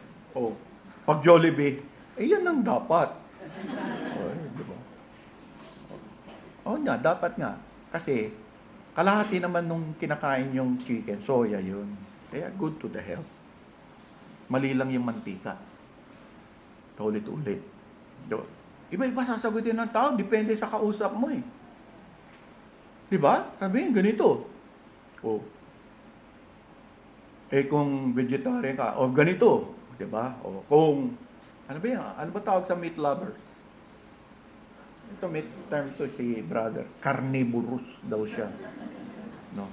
Pag Jollibee, yan ang dapat. Diba? Nga, dapat nga. Kasi, kalahati naman nung kinakain yung chicken, soya yun. Kaya good to the health. Mali lang yung mantika. Ulit-ulit. Iba-iba sasagutin ng tao, depende sa kausap mo eh. Diba? Sabihin, ganito. Kung vegetarian ka, ganito. Diba? Kung, ano ba tawag sa meat lovers? Ito meat term to si brother. Carnivorous daw siya. No.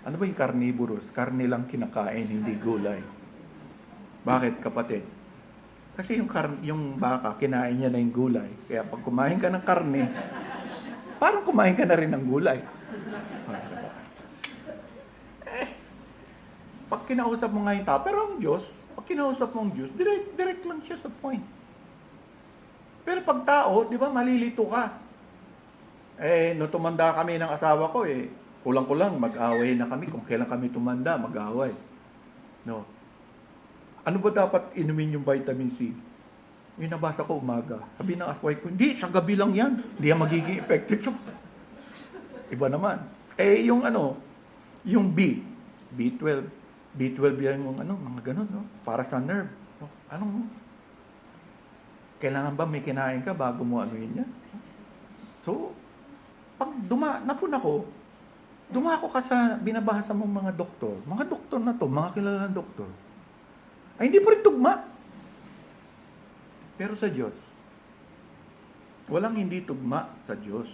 Ano ba yung carnivorous? Karne lang kinakain, hindi gulay. Bakit, kapatid? Kasi yung baka, kinain niya na yung gulay. Kaya pag kumain ka ng karne, parang kumain ka na rin ng gulay. Pag kinausap mo nga yung tao, pero ang Diyos, pag kinausap mo ang Diyos, direct lang siya sa point. Pero pag tao, di ba, malilito ka. Nung tumanda kami ng asawa ko, kulang-kulang, mag-away na kami. Kung kailan kami tumanda, mag-away. No. Ano ba dapat inumin yung vitamin C? Yung nabasa ko umaga. Sabi ng wife ko, hindi, sa gabi lang yan. Hindi yan magiging effective. Iba naman. Yung B12. B12 yan yung mga ganun, no? Para sa nerve. No? Kailangan ba may kinain ka bago mo yun yan? So, pag napun ako, dumako ka sa binabasa mong mga doktor. Mga doktor na to, mga kilalang doktor. Ay, hindi pa rin tugma. Pero sa Diyos, walang hindi tugma sa Diyos.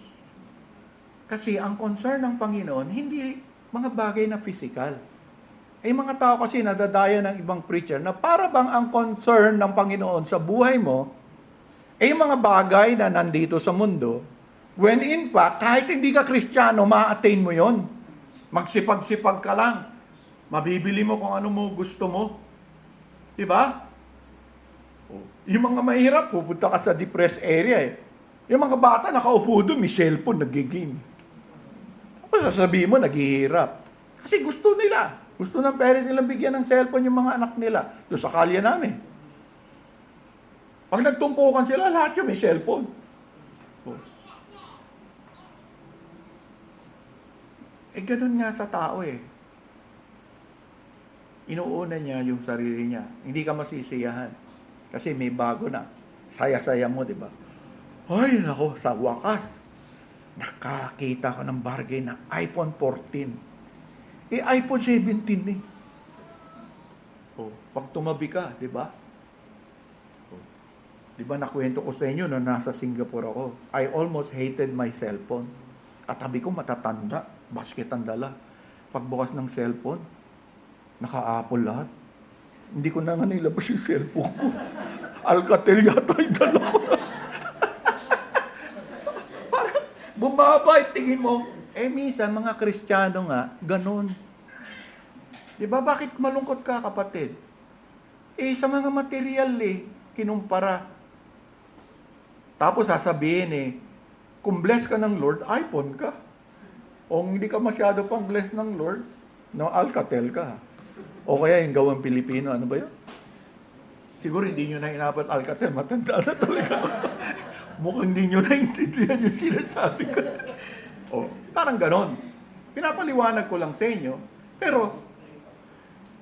Kasi ang concern ng Panginoon, hindi mga bagay na physical. Mga tao kasi nadadaya ng ibang preacher na para bang ang concern ng Panginoon sa buhay mo, mga bagay na nandito sa mundo, when in fact, kahit hindi ka Kristiyano, ma-attain mo yon. Magsipag-sipag ka lang. Mabibili mo kung ano mo gusto mo. Diba? Yung mga mahirap, pupunta ka sa depressed area Yung mga bata, nakaupo doon, may cellphone, nagiging. Tapos sasabihin mo, naghihirap. Kasi gusto nila. Gusto ng parents nilang bigyan ng cellphone yung mga anak nila. Doon sa kalye namin. Pag nagtumpukan sila, lahat yun may cellphone. Ganun nga sa tao inuuna niya yung sarili niya. Hindi ka masisiyahan. Kasi may bago na. Saya-saya mo, di ba? Ay, nako, sa wakas, nakakita ko ng bargain na iPhone 14. iPhone 17 eh. Oh, pag tumabi ka, di ba? Oh, di ba nakwento ko sa inyo na nasa Singapore ako. I almost hated my cellphone. Katabi ko matatanda, basket ang dala. Pagbukas ng cellphone, naka-Apple lahat. Hindi ko na nga nilabas yung cellphone ko. Alcatel yata yung dala ko. Parang bumaba, tingin mo. Minsan, mga Kristiyano nga, ganun. Di ba, bakit malungkot ka, kapatid? Sa mga material kinumpara. Tapos sasabihin kung bless ka ng Lord, iPhone ka. O hindi ka masyado pang bless ng Lord, no, Alcatel ka. O kaya yung gawang Pilipino, ano ba yun? Siguro hindi nyo na inabot Alcatel, matanda na talaga. Mukhang hindi nyo naintindihan yung sinasabi ko. Parang ganon. Pinapaliwanag ko lang sa inyo. Pero,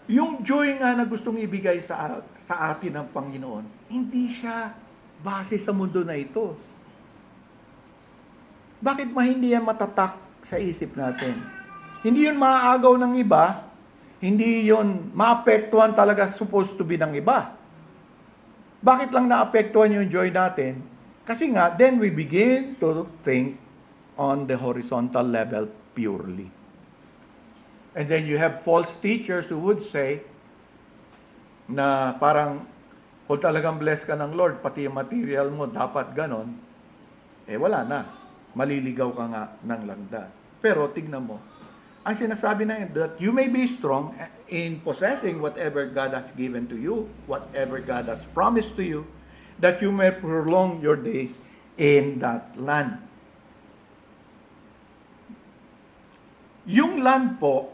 yung joy nga na gustong ibigay sa atin ng Panginoon, hindi siya base sa mundo na ito. Bakit hindi yan matatak sa isip natin? Hindi yun maaagaw ng iba, hindi yun maapektuhan talaga supposed to be ng iba. Bakit lang naapektuhan yung joy natin? Kasi nga, then we begin to think on the horizontal level purely. And then you have false teachers who would say na parang kung talagang blessed ka ng Lord, pati yung material mo dapat ganon, wala na. Maliligaw ka nga ng landas. Pero tignan mo, ang sinasabi na yun, that you may be strong in possessing whatever God has given to you, whatever God has promised to you, that you may prolong your days in that land. Yung land po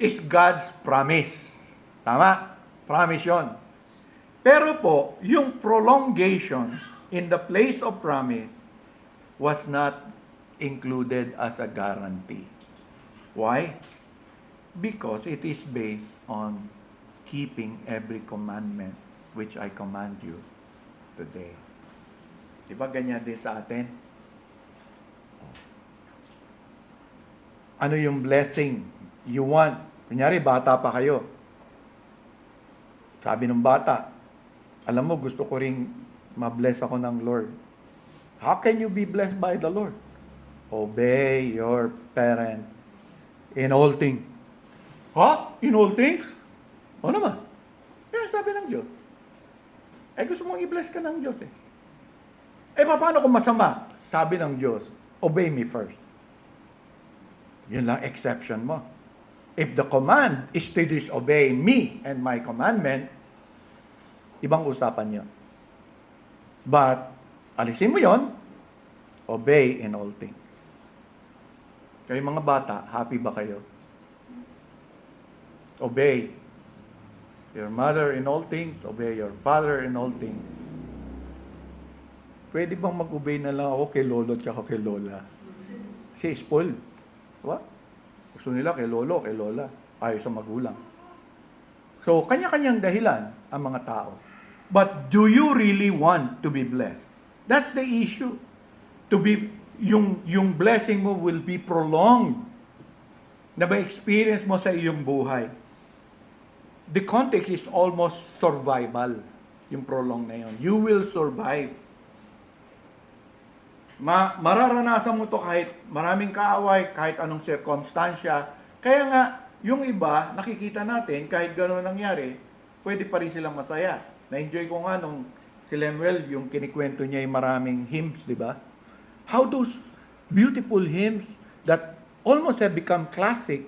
is God's promise. Tama? Promise yun. Pero po, yung prolongation in the place of promise was not included as a guarantee. Why? Because it is based on keeping every commandment which I command you today. Diba ganyan din sa atin? Ano yung blessing you want? Kunyari, bata pa kayo. Sabi ng bata, alam mo, gusto ko ring ma-bless ako ng Lord. How can you be blessed by the Lord? Obey your parents in all things. In all things? O naman. Kaya sabi ng Diyos. Gusto mong i-bless ka ng Diyos paano kung masama? Sabi ng Diyos, obey me first. Yun lang exception mo. If the command is to disobey me and my commandment, ibang usapan yun. But, alisin mo yon, obey in all things. Kayo mga bata, happy ba kayo? Obey your mother in all things, obey your father in all things. Pwede bang mag-obey na lang ako kay lolo at kay lola? Kasi spoiled. Diba? Gusto nila kay lolo, kay lola. Ayaw sa magulang. So, kanya-kanyang dahilan ang mga tao. But do you really want to be blessed? That's the issue. To be yung blessing mo will be prolonged na ma-experience mo sa iyong buhay. The context is almost survival, yung prolong na yun. You will survive. Mararanasan mo to kahit maraming kaaway, kahit anong circumstansya. Kaya nga, yung iba, nakikita natin, kahit gano'n nangyari, pwede pa rin silang masaya. Na-enjoy ko nga nung si Lemuel, yung kinikwento niya yung maraming hymns, di ba? How those beautiful hymns that almost have become classic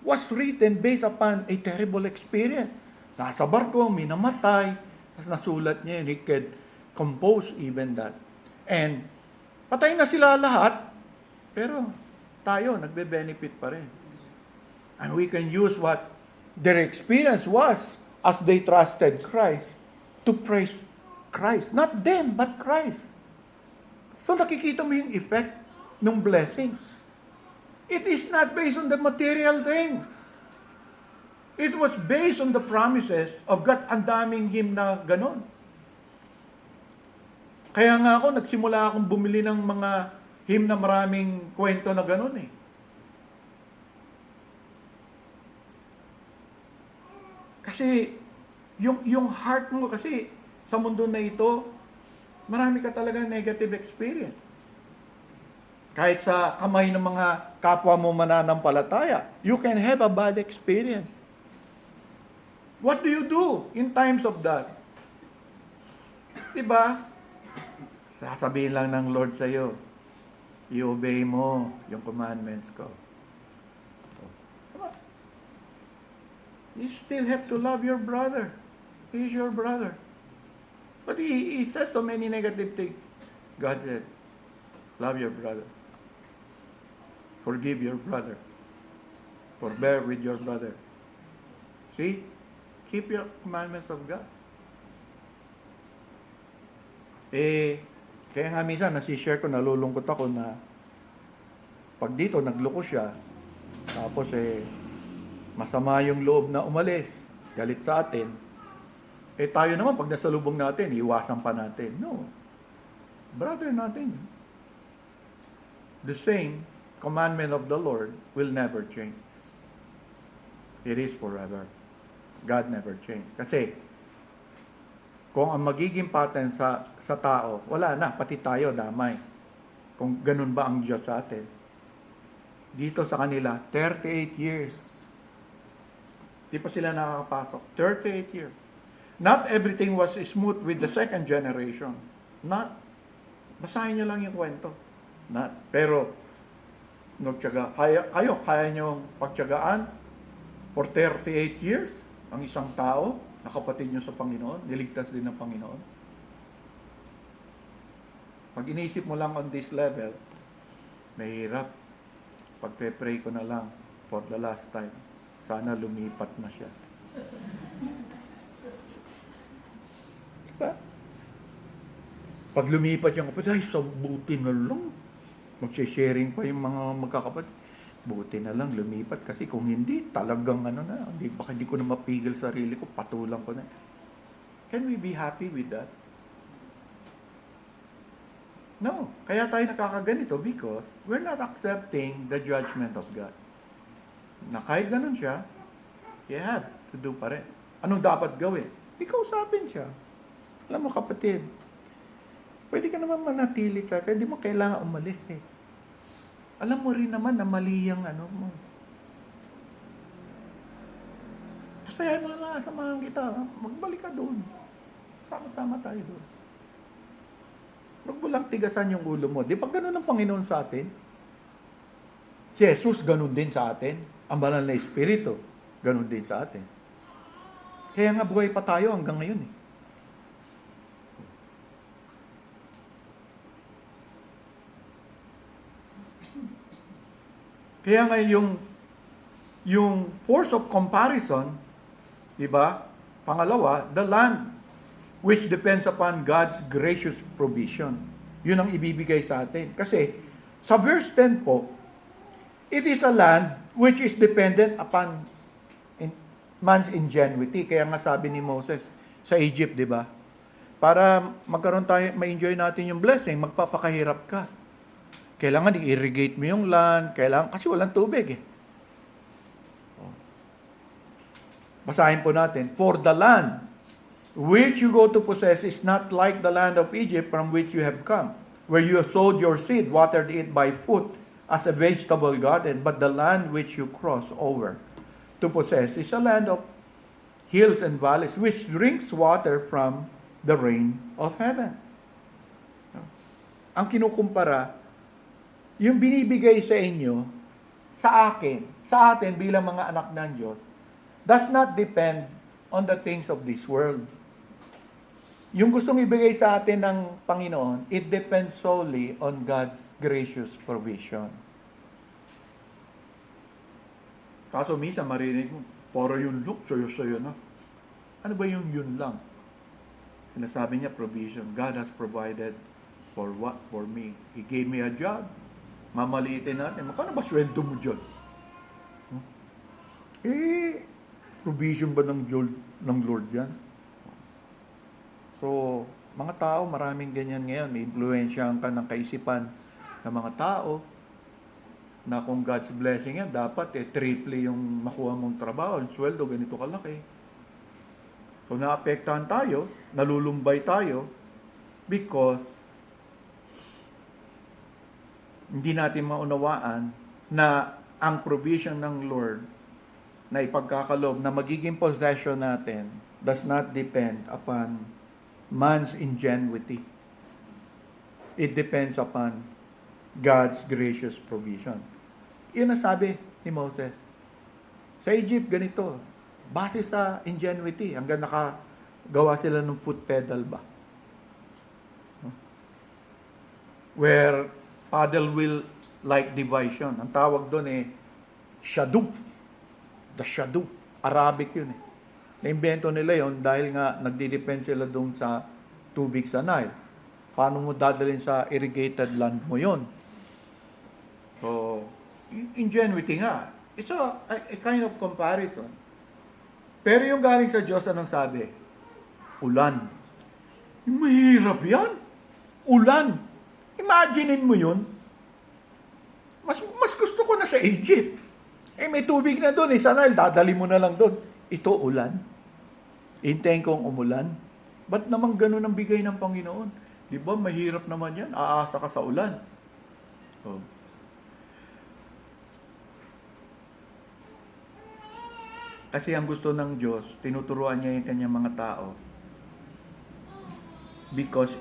was written based upon a terrible experience. Nasa barko, minamatay, tapos nasulat niya yun, he could compose even that. And patay na sila lahat, pero tayo, nagbe-benefit pa rin. And we can use what their experience was as they trusted Christ to praise Christ. Not them, but Christ. So nakikita mo yung effect ng blessing. It is not based on the material things. It was based on the promises of God. Ang daming hymn na ganon. Kaya nga ako, nagsimula akong bumili ng mga hymn na maraming kwento na ganon eh. Kasi, yung heart mo kasi, sa mundo na ito, marami ka talaga negative experience. Kahit sa kamay ng mga kapwa mo mananampalataya, you can have a bad experience. What do you do in times of that? Diba? Sasabihin lang ng Lord sa'yo, i-obey mo yung commandments ko. Diba? You still have to love your brother. He is your brother. But he says so many negative things. God said, love your brother. Forgive your brother. Forbear with your brother. See? Keep your commandments of God. Kaya nga minsan, nasishare ko, nalulungkot ako na pag dito, nagloko siya, tapos masama yung loob na umalis, galit sa atin, tayo naman, pag nasalubong natin, iwasan pa natin. No. Brother natin. The same commandment of the Lord will never change. It is forever. God never changed. Kasi, kung ang magiging pattern sa tao, wala na, pati tayo damay. Kung ganun ba ang Diyos sa atin. Dito sa kanila, 38 years. Di pa sila nakakapasok. 38 years. Not everything was smooth with the second generation. Not. Basahin nyo lang yung kwento. Not. Pero, nagtyaga. Kaya nyo pagtyagaan for 38 years? Ang isang tao, nakapatid nyo sa Panginoon, niligtas din ng Panginoon. Pag inisip mo lang on this level, mahirap. Pagpe-pray ko na lang for the last time. Sana lumipat na siya. Diba? Pag lumipat yung kapatid, ay, sabuti na lang. Magsha-sharing pa yung mga magkakapatid. Buti na lang lumipat kasi kung hindi, talagang baka hindi ko na mapigil sarili ko, patulang ko na. Can we be happy with that? No. Kaya tayo nakakaganito because we're not accepting the judgment of God. Na kahit ganun siya, you have to do pa rin. Anong dapat gawin? Ikausapin siya. Alam mo kapatid, pwede ka naman manatili sa hindi mo kailangan umalis eh. Alam mo rin naman na mali yung mo. Pasayahin mo na, samahan kita. Magbalik ka doon. Sama-sama tayo doon. Huwag mo lang tigasan yung ulo mo. Di ba ganun ang Panginoon sa atin? Si Jesus ganun din sa atin. Ang banal na Espiritu, ganun din sa atin. Kaya nga buhay pa tayo hanggang ngayon eh. Kaya nga yung force of comparison, di ba? Pangalawa, the land which depends upon God's gracious provision. Yun ang ibibigay sa atin. Kasi sa verse 10 po, it is a land which is dependent upon man's ingenuity. Kaya nga sabi ni Moses sa Egypt, di ba? Para magkaroon tayo, ma-enjoy natin yung blessing, magpapakahirap ka. Kailangan i-irrigate mo yung land, kasi walang tubig eh. Basahin po natin, for the land which you go to possess is not like the land of Egypt from which you have come, where you sowed your seed, watered it by foot as a vegetable garden, but the land which you cross over to possess is a land of hills and valleys, which drinks water from the rain of heaven. Ang kinukumpara, yung binibigay sa inyo, sa atin bilang mga anak ng Diyos, does not depend on the things of this world. Yung gustong ibigay sa atin ng Panginoon, it depends solely on God's gracious provision. Kaso minsan marinig mo, para yun look, sayo-sayo na. Ano ba yung yun lang? Sinasabi niya provision. God has provided for what? For me. He gave me a job. Mamaliitin natin. Magkano ba sweldo mo dyan? Provision ba ng Lord yan? So, mga tao, maraming ganyan ngayon. May impluensyahan ka ng kaisipan ng mga tao na kung God's blessing yan, dapat triple yung makuha mong trabaho, yung sweldo, ganito kalaki. So, naapektahan tayo, nalulumbay tayo, because hindi natin maunawaan na ang provision ng Lord na ipagkakaloob na magiging possession natin does not depend upon man's ingenuity. It depends upon God's gracious provision. Yun ang sabi ni Moses. Sa Egypt, ganito. Base sa ingenuity. Hanggang nakagawa sila ng foot pedal ba? Where paddle wheel like division. Ang tawag doon shadu. The shadu. Arabic yun Naimbento nila yon dahil nga nagdidepend sila doon sa tubig sa Nile. Paano mo dadalhin sa irrigated land mo yon? So, ingenuity nga. It's a kind of comparison. Pero yung galing sa Diyos, anong sabi? Ulan. Mahirap yan. Ulan. Imaginein mo yun. Mas gusto ko na sa Egypt. May tubig na doon. Sa Nile, dadali mo na lang doon. Ito ulan. Hintayin kong umulan. Ba't naman ganun ang bigay ng Panginoon? Di ba mahirap naman yan? Aasa ka sa ulan. Oh. Kasi ang gusto ng Diyos, tinuturuan niya yung kanyang mga tao. Because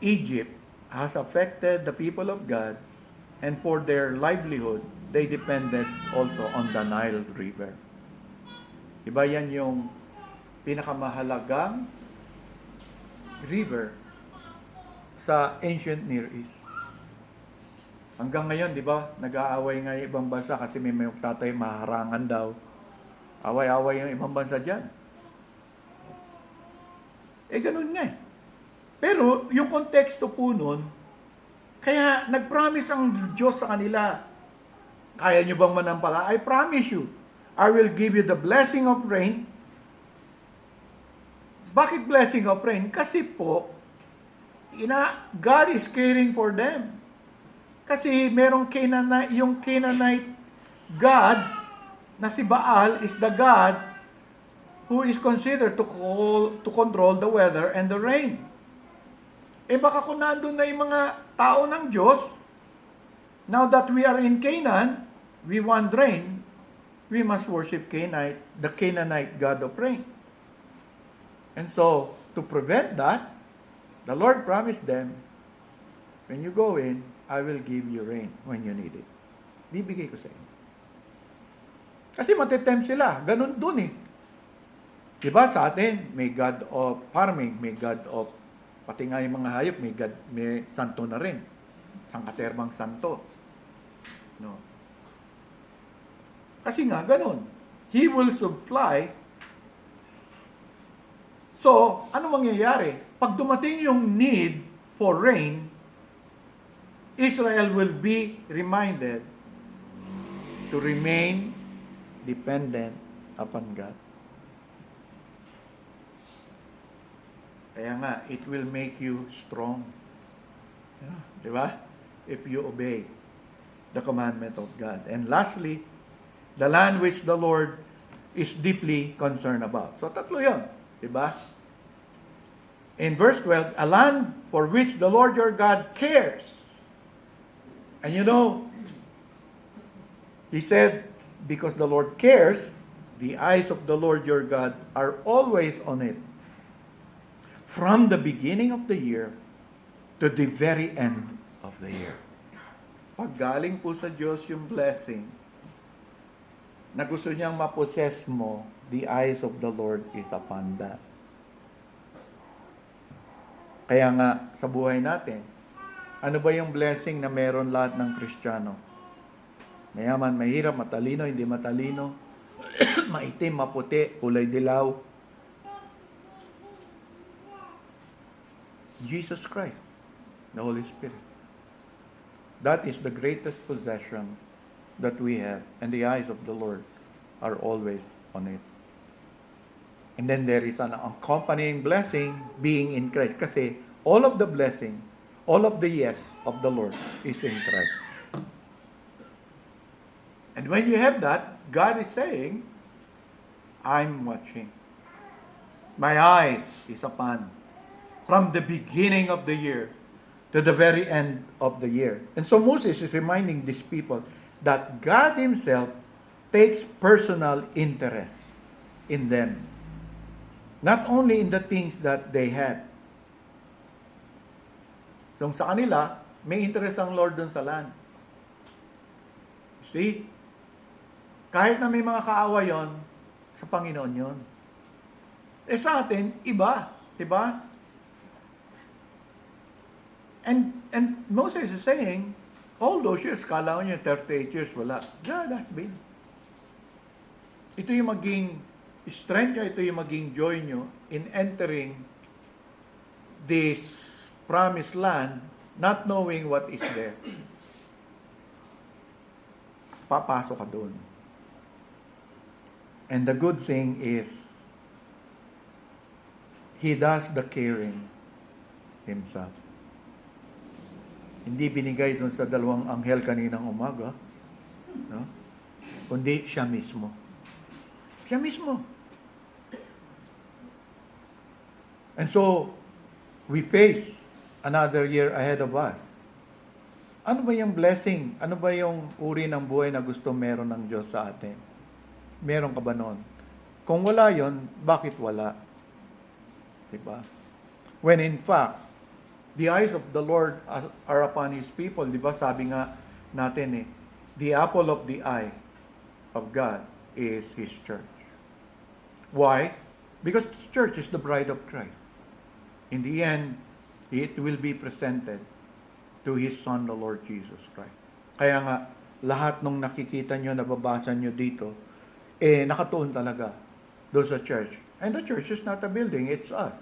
Egypt has affected the people of God, and for their livelihood, they depended also on the Nile River. Diba yan yung pinakamahalagang river sa ancient Near East. Hanggang ngayon, di ba, nag-aaway nga yung ibang bansa kasi may tatay maharangan daw. Away-away yung ibang bansa dyan. Ganun nga Pero yung konteksto po nun, kaya nag-promise ang Diyos sa kanila, kaya nyo bang manampala? I promise you, I will give you the blessing of rain. Bakit blessing of rain? Kasi po, God is caring for them. Kasi merong yung Canaanite God na si Baal is the God who is considered to control the weather and the rain. Baka kung nandun na yung mga tao ng Diyos, now that we are in Canaan, we want rain, we must worship the Canaanite God of rain. And so, to prevent that, the Lord promised them, when you go in, I will give you rain when you need it. Bibigay ko sa inyo. Kasi matitempt sila. Ganun dun Diba sa atin, may God of farming, may God of, pati nga yung mga hayop, may santo na rin. Sangkaterbang santo. No. Kasi nga, ganun. He will supply. So, ano mangyayari? Pag dumating yung need for rain, Israel will be reminded to remain dependent upon God. Kaya nga, it will make you strong. Di ba? If you obey the commandment of God. And lastly, the land which the Lord is deeply concerned about. So, tatlo yun. Di ba? In verse 12, a land for which the Lord your God cares. And you know, he said, because the Lord cares, the eyes of the Lord your God are always on it. From the beginning of the year to the very end of the year. Pag galing po sa Diyos yung blessing, na gusto niyang mapossess mo, the eyes of the Lord is upon that. Kaya nga, sa buhay natin, ano ba yung blessing na meron lahat ng Kristiyano? Mayaman, mahirap, matalino, hindi matalino, maitim, maputi, kulay dilaw. Jesus Christ, the Holy Spirit. That is the greatest possession that we have, and the eyes of the Lord are always on it. And then there is an accompanying blessing, being in Christ. Kasi all of the blessing, all of the yes of the Lord is in Christ. And when you have that, God is saying, I'm watching. My eyes is upon from the beginning of the year to the very end of the year. And so Moses is reminding these people that God Himself takes personal interest in them. Not only in the things that they have. So sa kanila, may interest ang Lord dun sa land. See? Kahit na may mga kaaway yon, sa Panginoon yon. Eh sa atin, iba. Diba? And Moses is saying, all those years, kala nyo 38 years, wala. God has been. Ito yung maging strength nyo, ito yung maging joy nyo in entering this promised land, not knowing what is there. Papasok ka doon. And the good thing is, He does the caring Himself. Hindi binigay doon sa dalawang anghel kaninang umaga, no? Kundi siya mismo. Siya mismo. And so, we face another year ahead of us. Ano ba yung blessing? Ano ba yung uri ng buhay na gusto meron ng Diyos sa atin? Meron ka ba nun? Kung wala yon, bakit wala? Diba? When in fact, the eyes of the Lord are upon His people. Diba? Sabi nga natin the apple of the eye of God is His church. Why? Because the church is the bride of Christ. In the end, it will be presented to His Son, the Lord Jesus Christ. Kaya nga, lahat nung nakikita nyo, nababasa nyo dito, nakatuon talaga doon sa church. And the church is not a building, it's us.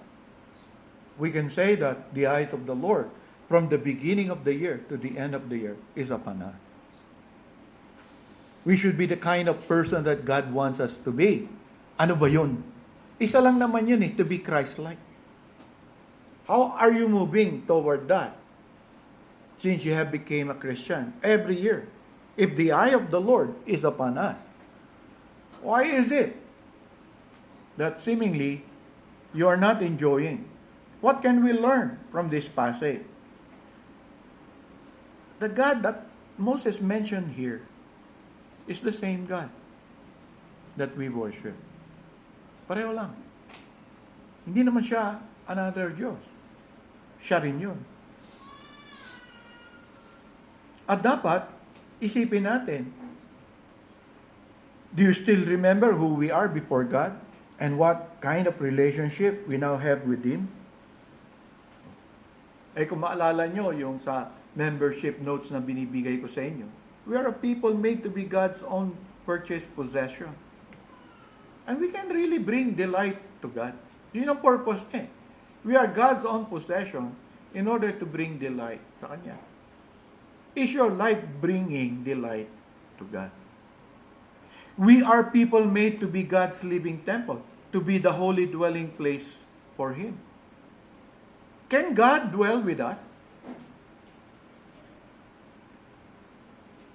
We can say that the eyes of the Lord, from the beginning of the year to the end of the year, is upon us. We should be the kind of person that God wants us to be. Ano ba yun? Isa lang naman yun to be Christ-like. How are you moving toward that? Since you have become a Christian, every year, if the eye of the Lord is upon us, why is it that seemingly you are not enjoying? What can we learn from this passage? The God that Moses mentioned here is the same God that we worship. Pareho lang. Hindi naman siya another Diyos. Siya rin yun. At dapat, isipin natin, do you still remember who we are before God? And what kind of relationship we now have with Him? Kung maalala nyo yung sa membership notes na binibigay ko sa inyo, we are a people made to be God's own purchased possession. And we can really bring delight to God. Yun ang purpose niya. We are God's own possession in order to bring delight sa Kanya. Is your life bringing delight to God? We are people made to be God's living temple, to be the holy dwelling place for Him. Can God dwell with us?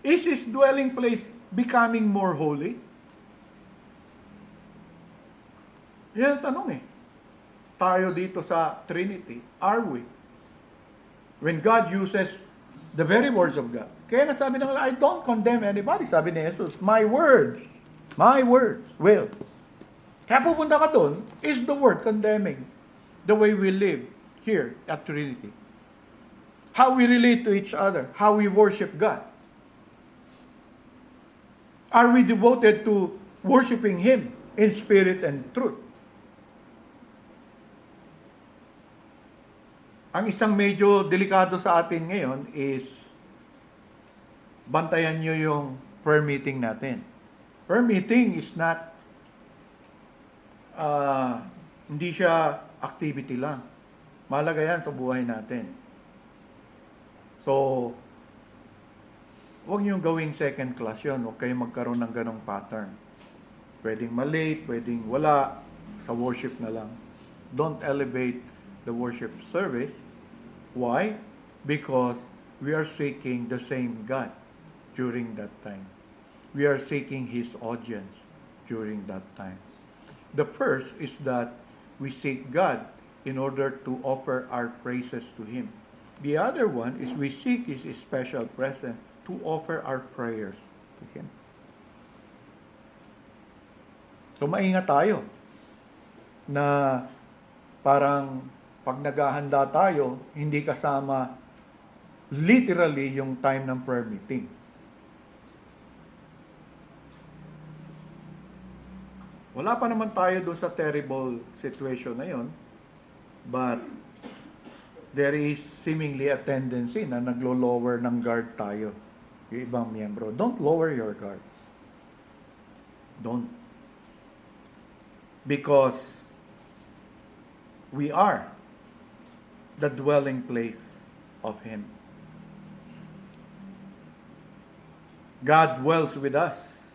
Is His dwelling place becoming more holy? Yan ang tanong Tayo dito sa Trinity, are we? When God uses the very words of God. Kaya nga sabi ng I don't condemn anybody. Sabi ni Jesus, my words will. Kaya pupunta ka doon, is the word condemning the way we live here at Trinity. How we relate to each other. How we worship God. Are we devoted to worshiping Him in spirit and truth? Ang isang medyo delikado sa atin ngayon is bantayan nyo yung prayer meeting natin. Prayer meeting is not hindi siya activity lang. Mahalaga yan sa buhay natin. So, huwag nyo gawing second class yun. Huwag kayong magkaroon ng ganong pattern. Pwedeng malate, pwedeng wala. sa worship na lang. Don't elevate the worship service. Why? Because we are seeking the same God during that time. We are seeking His audience during that time. The first is that we seek God in order to offer our praises to Him. The other one is we seek His special presence to offer our prayers to Him. So maingat tayo na parang pag naghahanda tayo, hindi kasama literally yung time ng prayer meeting. Wala pa naman tayo doon sa terrible situation na yun, but there is seemingly a tendency na naglo-lower ng guard tayo, yung ibang miyembro. Don't lower your guard. Don't. Because we are the dwelling place of Him. God dwells with us.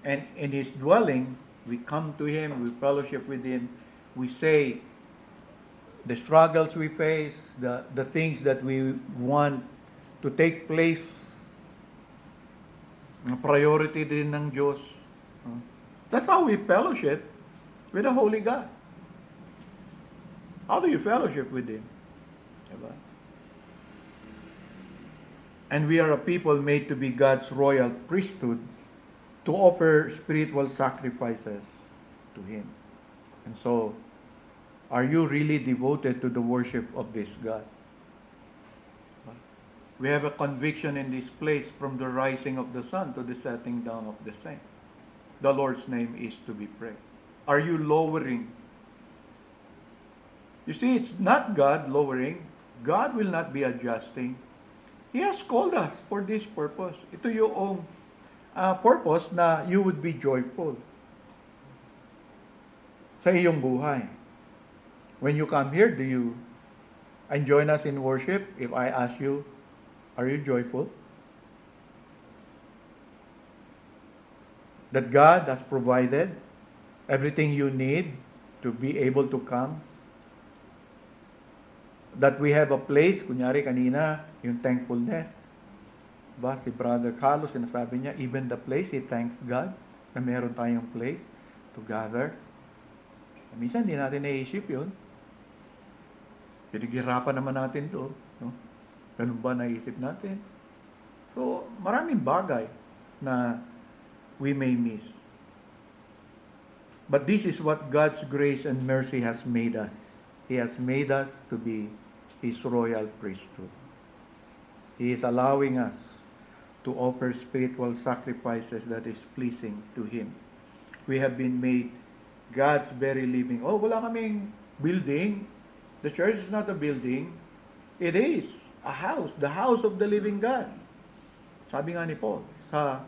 And in His dwelling, we come to Him, we fellowship with Him, we say the struggles we face, the things that we want to take place, ang priority din ng Diyos. That's how we fellowship with the Holy God. How do you fellowship with Him? Diba? And we are a people made to be God's royal priesthood, to offer spiritual sacrifices to Him. And so, are you really devoted to the worship of this God? We have a conviction in this place from the rising of the sun to the setting down of the same. The Lord's name is to be praised. Are you lowering? You see, it's not God lowering. God will not be adjusting. He has called us for this purpose. Ito yung purpose na you would be joyful sa iyong buhay. When you come here, do you join us in worship? If I ask you, are you joyful? That God has provided everything you need to be able to come. That we have a place, kunyari kanina, yung thankfulness. Ba, si Brother Carlos, sinasabi niya, even the place, he thanks God na meron tayong place to gather. Minsan, hindi natin naisip yun. Pinaghirapan naman natin to. No? Ganun ba naisip natin? So, maraming bagay na we may miss. But this is what God's grace and mercy has made us. He has made us to be His royal priesthood. He is allowing us to offer spiritual sacrifices that is pleasing to Him. We have been made God's very living. Oh, wala kaming building. The church is not a building. It is a house, the house of the living God. Sabi nga ni Paul sa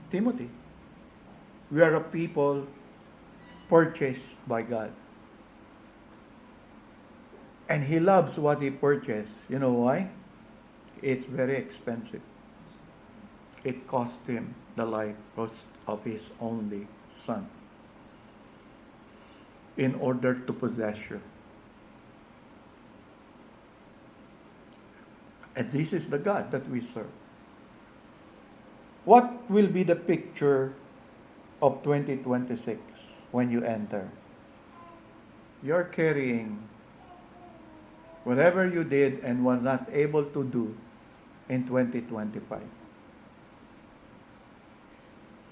Timothy, we are a people purchased by God. And He loves what He purchased. You know why? It's very expensive. It cost Him the life of His only Son in order to possess you. And this is the God that we serve. What will be the picture of 2026 when you enter? You're carrying whatever you did and were not able to do in 2025.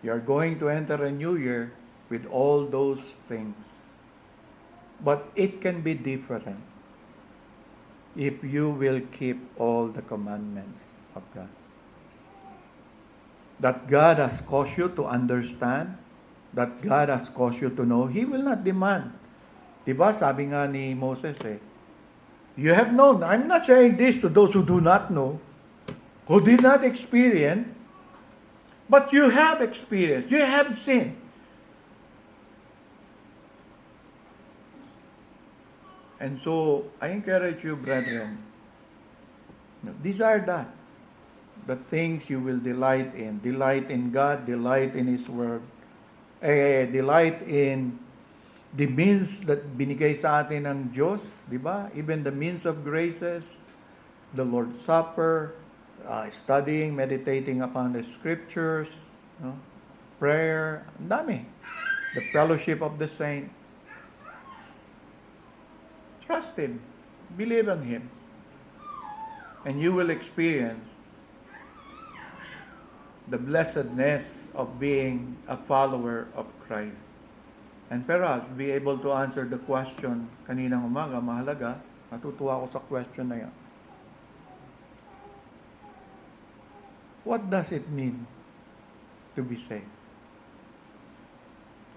You are going to enter a new year with all those things. But it can be different if you will keep all the commandments of God. That God has caused you to understand, that God has caused you to know, He will not demand. Diba, sabi nga ni Moses you have known. I'm not saying this to those who do not know, who did not experience, but you have experienced, you have seen. And so, I encourage you, brethren, desire that. The things you will delight in. Delight in God, delight in His Word. Delight in the means that binigay sa atin ng Diyos, di ba? Even the means of graces, the Lord's Supper, studying, meditating upon the Scriptures, no? Prayer, ang dami. The fellowship of the saints. Trust Him. Believe on Him. And you will experience the blessedness of being a follower of Christ. And perhaps be able to answer the question kaninang umaga, mahalaga. Natutuwa ako sa question na yan. What does it mean to be saved?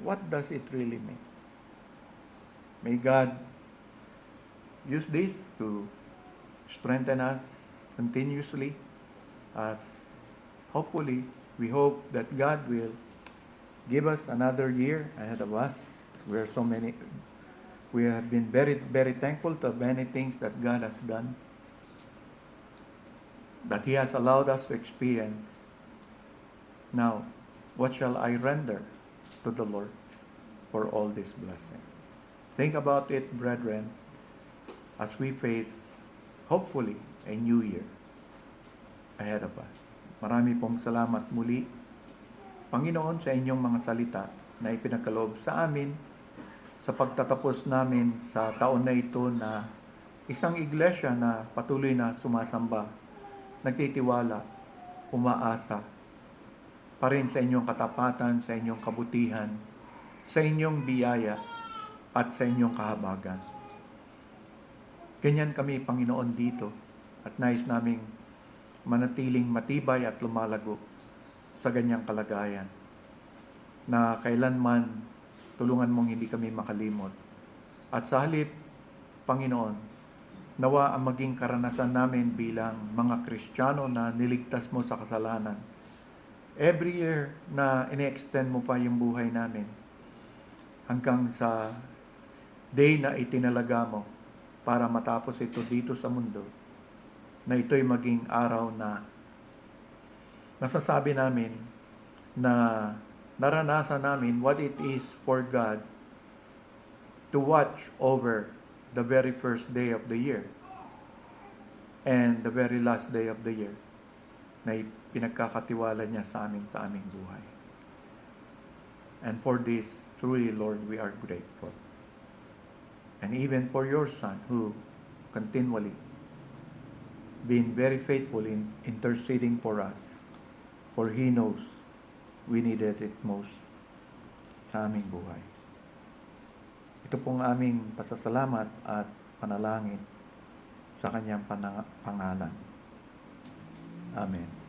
What does it really mean? May God use this to strengthen us continuously as hopefully we hope that God will give us another year ahead of us. We have been very, very thankful to many things that God has done, that He has allowed us to experience. Now, what shall I render to the Lord for all these blessings? Think about it, brethren, as we face, hopefully, a new year ahead of us. Marami pong salamat muli, Panginoon, sa inyong mga salita na ipinagkaloob sa amin sa pagtatapos namin sa taon na ito na isang iglesia na patuloy na sumasamba, nagtitiwala, umaasa pa rin sa inyong katapatan, sa inyong kabutihan, sa inyong biyaya, at sa inyong kahabagan. Ganyan kami, Panginoon, dito at nais naming manatiling matibay at lumalago sa ganyang kalagayan na kailanman tulungan mong hindi kami makalimot. At sa halip, Panginoon, nawa ang maging karanasan namin bilang mga Kristiyano na niligtas mo sa kasalanan. Every year na ini-extend mo pa yung buhay namin hanggang sa day na itinalaga mo para matapos ito dito sa mundo, na ito'y maging araw na nasasabi namin na naranasan namin what it is for God to watch over the very first day of the year and the very last day of the year na pinagkakatiwala niya sa aming buhay. And for this, truly, Lord, we are grateful. And even for your Son, who continually been very faithful in interceding for us, for He knows we needed it most sa aming buhay. Ito pong aming pasasalamat at panalangin sa Kanyang pangalan. Amen.